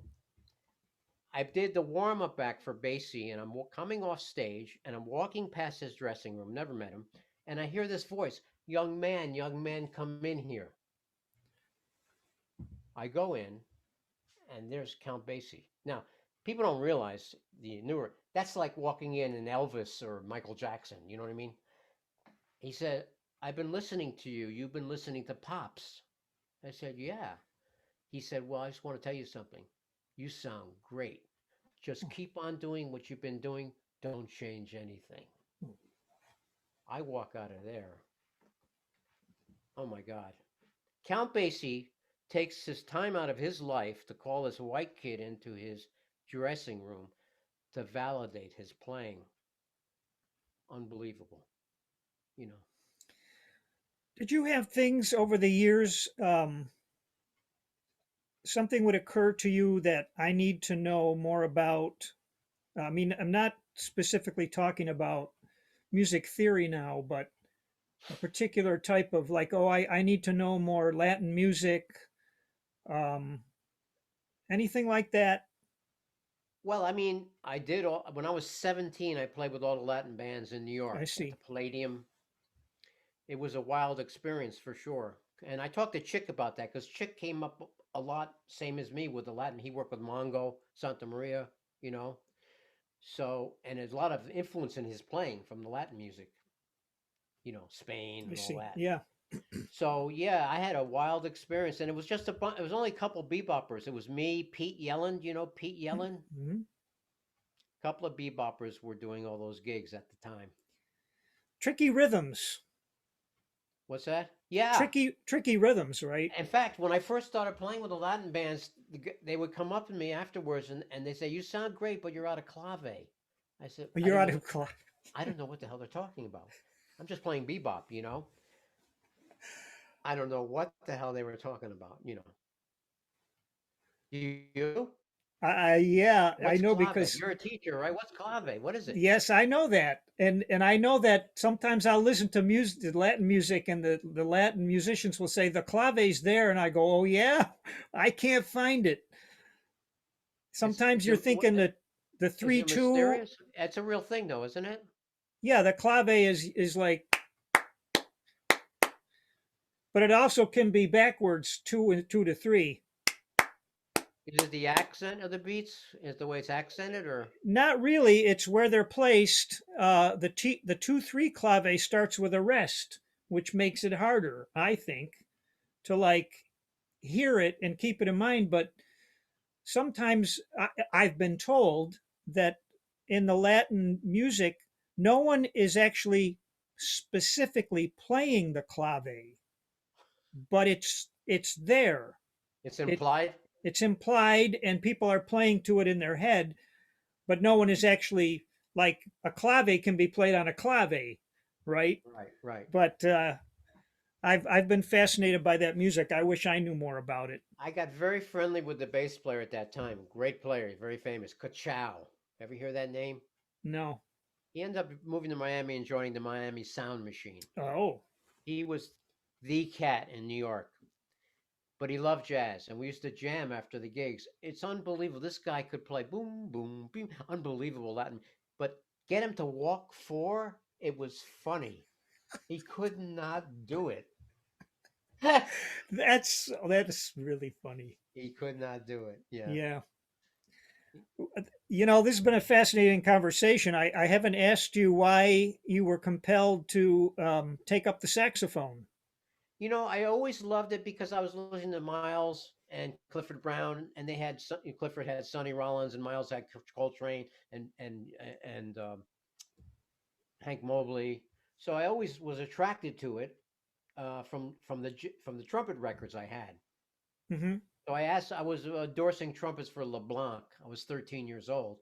I did the warm up act for Basie, and I'm coming off stage, and I'm walking past his dressing room, never met him, and I hear this voice, young man, come in here. I go in, and there's Count Basie. Now, people don't realize the newer, that's like walking in an Elvis or Michael Jackson, you know what I mean? He said, I've been listening to you. You've been listening to Pops. I said, yeah. He said, well, I just want to tell you something. You sound great. Just keep on doing what you've been doing. Don't change anything. I walk out of there. Oh my God. Count Basie takes his time out of his life to call this white kid into his dressing room to validate his playing. Unbelievable. You know. Did you have things over the years, something would occur to you that I need to know more about? I mean, I'm not specifically talking about music theory now, but a particular type of like, oh, I need to know more Latin music, um, anything like that? Well, I mean, I did all when I was 17, I played with all the Latin bands in New I York at the see. Palladium. It was a wild experience for sure. And I talked to Chick about that because Chick came up a lot, same as me with the Latin. He worked with Mongo, Santa Maria, you know. So, and there's a lot of influence in his playing from the Latin music, Spain I and all see. that. Yeah. So, yeah, I had a wild experience, and it was just it was only a couple beboppers. It was me, Pete Yellen, Pete Yellen. Mhm. A couple of beboppers were doing all those gigs at the time. Tricky rhythms. What's that? Yeah. Tricky rhythms, right? In fact, when I first started playing with the Latin bands, they would come up to me afterwards and they say, "You sound great, but you're out of clave." I said, "I You're don't out know of what class. I don't know what the hell they're talking about. I'm just playing bebop. I don't know what the hell they were talking about. You? Yeah, I What's know clave? because You're a teacher, right? What's clave? What is it? yes, I know that, and I know that sometimes I'll listen to music, the Latin music, and the Latin musicians will say the clave's there, and I go, oh yeah, I can't find it. Sometimes Is you're it thinking that the is three it two, mysterious? It's a real thing, though, isn't it? yeah, the clave is like, but it also can be backwards two and two to three. Is it the accent of the beats? Is the way it's accented, or Not really. It's where they're placed. The 2/3 clave starts with a rest, which makes it harder, I think, to like hear it and keep it in mind. But sometimes I've been told that in the Latin music, no one is actually specifically playing the clave, but it's there. it's It implied? it's implied, and people are playing to it in their head, but no one is actually like a clave can be played on a clave, right? Right, right. But I've been fascinated by that music. I wish I knew more about it. I got very friendly with the bass player at that time. Great player, very famous. Kachow. Ever hear that name? No. He ended up moving to Miami and joining the Miami Sound Machine. Oh. He was the cat in New York, but he loved jazz, and we used to jam after the gigs. It's unbelievable. This guy could play boom, boom, boom. Unbelievable Latin. But get him to walk four, it was funny. He could not do it. That's really funny. He could not do it. Yeah. Yeah. This has been a fascinating conversation. I haven't asked you why you were compelled to take up the saxophone. I always loved it because I was listening to Miles and Clifford Brown, and they had Clifford had Sonny Rollins, and Miles had Coltrane and Hank Mobley. So I always was attracted to it from the trumpet records I had. Hmm. So I was endorsing trumpets for LeBlanc. I was 13 years old,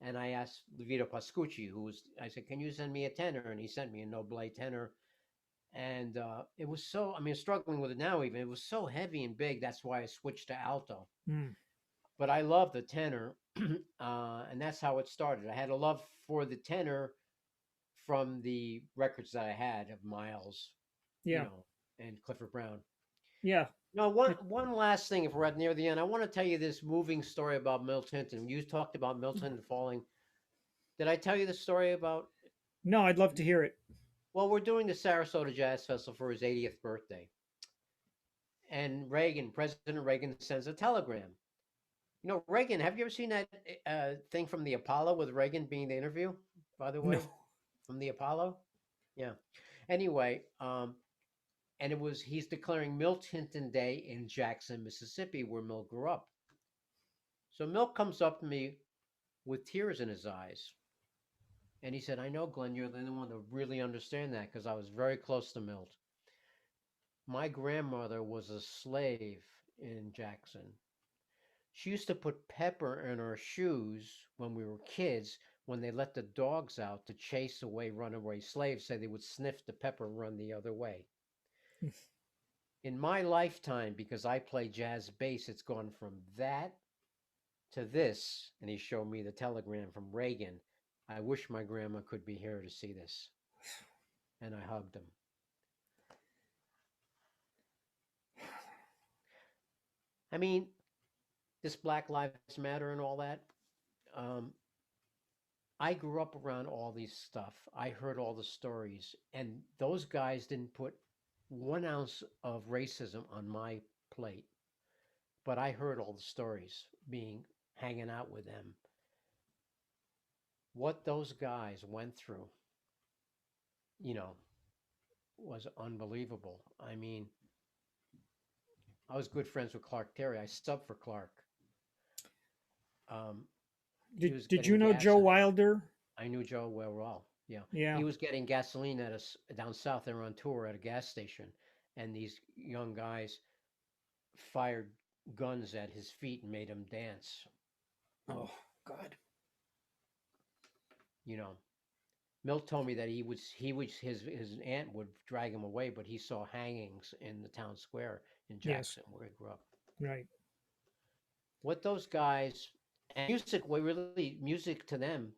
and I asked Vito Pascucci, I said, "Can you send me a tenor?" And he sent me a Noble tenor, and it was so. I mean, struggling with it now. Even it was so heavy and big. That's why I switched to alto. Mm. But I love the tenor, and that's how it started. I had a love for the tenor from the records that I had of Miles, Yeah. and Clifford Brown. Yeah. No, one It, one last thing, if we're at near the end, I want to tell you this moving story about Milt Hinton. You talked about Milt Hinton falling. Did I tell you the story about? no, I'd love to hear it. Well, we're doing the Sarasota Jazz Festival for his 80th birthday, and President Reagan, sends a telegram. Reagan. Have you ever seen that thing from the Apollo with Reagan being the interview? By the No. way, from the Apollo. Yeah. Anyway, and he's declaring Milt Hinton Day in Jackson, Mississippi, where Milt grew up. So Milt comes up to me with tears in his eyes. And he said, I know, Glenn, you're the only one to really understand that because I was very close to Milt. My grandmother was a slave in Jackson. She used to put pepper in our shoes when we were kids when they let the dogs out to chase away runaway slaves, so they would sniff the pepper and run the other way. In my lifetime, because I play jazz bass, it's gone from that to this. And he showed me the telegram from Reagan. I wish my grandma could be here to see this. And I hugged him. I mean, this Black Lives Matter and all that. Um, I grew up around all these stuff. I heard all the stories, and those guys didn't put 1 ounce of racism on my plate. But I heard all the stories being hanging out with them. What those guys went through, you know, was unbelievable. I mean, I was good friends with Clark Terry. I subbed for Clark. He was Did you getting know gas. Joe Wilder? I knew Joe well. Yeah, Yeah. he was getting gasoline at us down south. They were on tour at a gas station, and these young guys fired guns at his feet and made him dance. Oh God. You know, Milt told me that his aunt would drag him away, but he saw hangings in the town square in Yes. Jackson where he grew up. Right. What those guys and music to them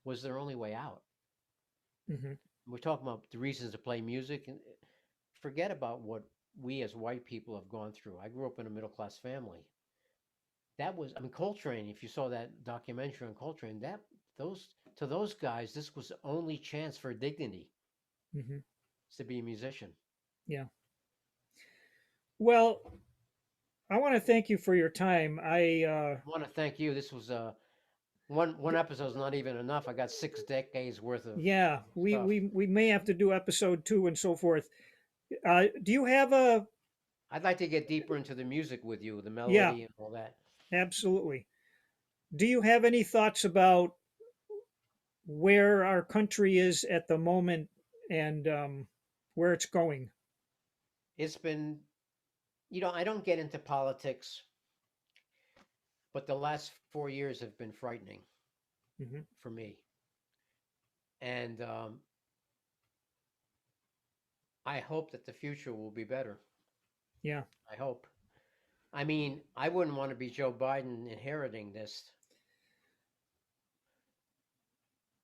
was their only way out. Hmm. We're talking about the reasons to play music, and forget about what we as white people have gone through. I grew up in a middle class family. That was, I mean, Coltrane. If you saw that documentary on Coltrane, those guys, this was the only chance for dignity, Hmm. to be a musician. Yeah. Well, I want to thank you for your time. I want to thank you. This was one episode is not even enough. I got 6 decades worth of yeah, stuff. we may have to do episode 2 and so forth. Do you have a? I'd like to get deeper into the music with you, the Yeah, melody and all that. absolutely. Do you have any thoughts about where our country is at the moment and where it's going? It's been, I don't get into politics, but the last 4 years have been frightening Hmm. for me. And I hope that the future will be better. Yeah. I hope. I mean, I wouldn't want to be Joe Biden inheriting this,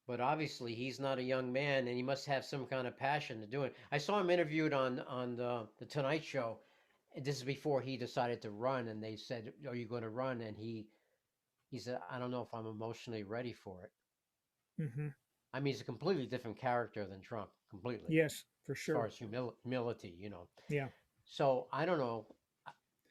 but obviously he's not a young man, and he must have some kind of passion to do it. I saw him interviewed on the Tonight Show. This is before he decided to run, and they said, "Are you going to run?" And he said, "I don't know if I'm emotionally ready for it." Hmm. I mean, he's a completely different character than Trump, completely, Yes, for as far sure. as humility, Yeah. So I don't know.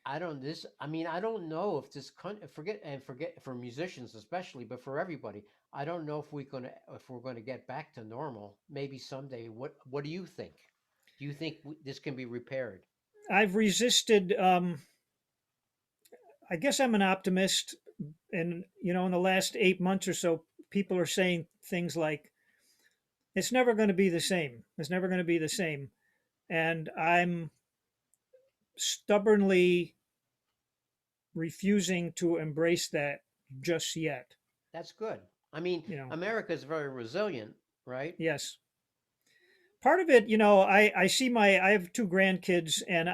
I don't this. I mean, I don't know if this country forget for musicians especially, but for everybody, I don't know if we're gonna get back to normal. Maybe someday. What do you think? Do you think this can be repaired? I've resisted. I guess I'm an optimist, and in the last 8 months or so, people are saying things like, "It's never going to be the same. It's never going to be the same," and I'm stubbornly refusing to embrace that just yet. That's good. I mean, You know, America is very resilient, right? yes, part of it, I see I have two grandkids, and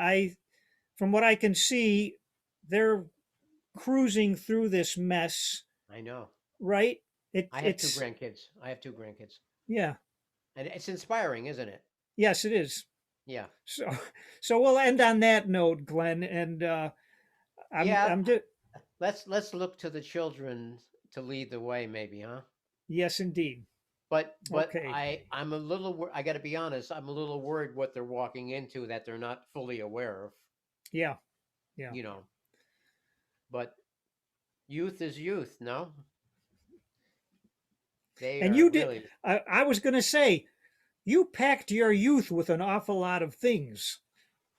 from what I can see, they're cruising through this mess, I know. right? I have two It's grandkids. I have two grandkids. yeah, And it's inspiring, isn't it? yes, it is. Yeah. So, so we'll end on that note, Glenn, and Yeah. I'm just Let's look to the children to lead the way, maybe, huh? yes, indeed. But Okay, I'm a little I got to be honest. I'm a little worried what they're walking into that they're not fully aware of. yeah, yeah. You know. But youth is youth. No, they And are you did. really. I was going to say you packed your youth with an awful lot of things.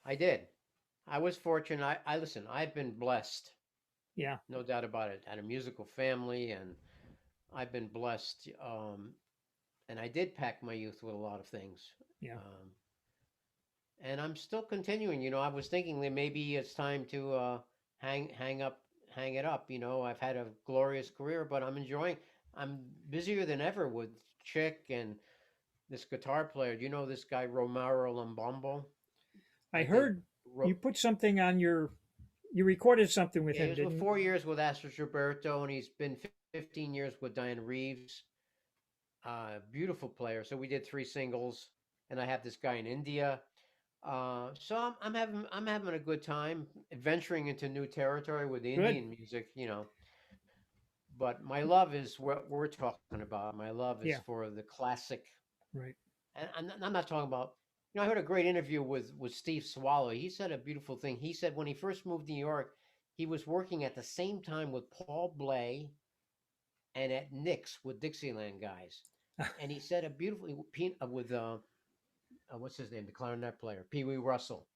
I did. I was fortunate. I listen. I've been blessed, Yeah, no doubt about it. Had a musical family, and I've been blessed. And I did pack my youth with a lot of things. yeah. Um, and I'm still continuing. I was thinking that maybe it's time to hang it up. I've had a glorious career, but I'm enjoying. I'm busier than ever with Chick and this guitar player. Do you know this guy Romaro Lambombo? I I did. heard you put something on your. You recorded something with Yeah, he him, was with didn't you? 4 years with Astro Gilberto, and he's been 15 years with Diane Reeves. Beautiful player. So we did three singles, and I have this guy in India. So I'm having a good time adventuring into new territory with Good. Indian music. But my love is what we're talking about. My love is Yeah. for the classic, Right. and I'm not talking about. I heard a great interview with Steve Swallow. He said a beautiful thing. He said when he first moved to New York, he was working at the same time with Paul Bley and at Nick's with Dixieland guys. And he said a beautiful with what's his name, the clarinet player, Pee Wee Russell.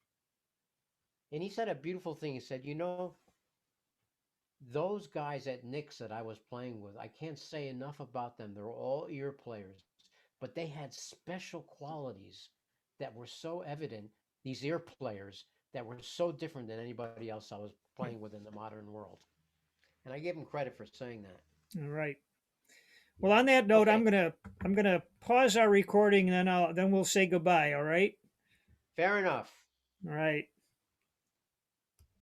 And he said a beautiful thing. He said, those guys at Nick's that I was playing with, I can't say enough about them. They're all ear players, but they had special qualities that were so evident, these ear players that were so different than anybody else I was playing with in the modern world. And I gave him credit for saying that. All right. Well, Yeah. on that note, Okay. I'm gonna pause our recording, and then we'll say goodbye. All right. Fair enough. All right.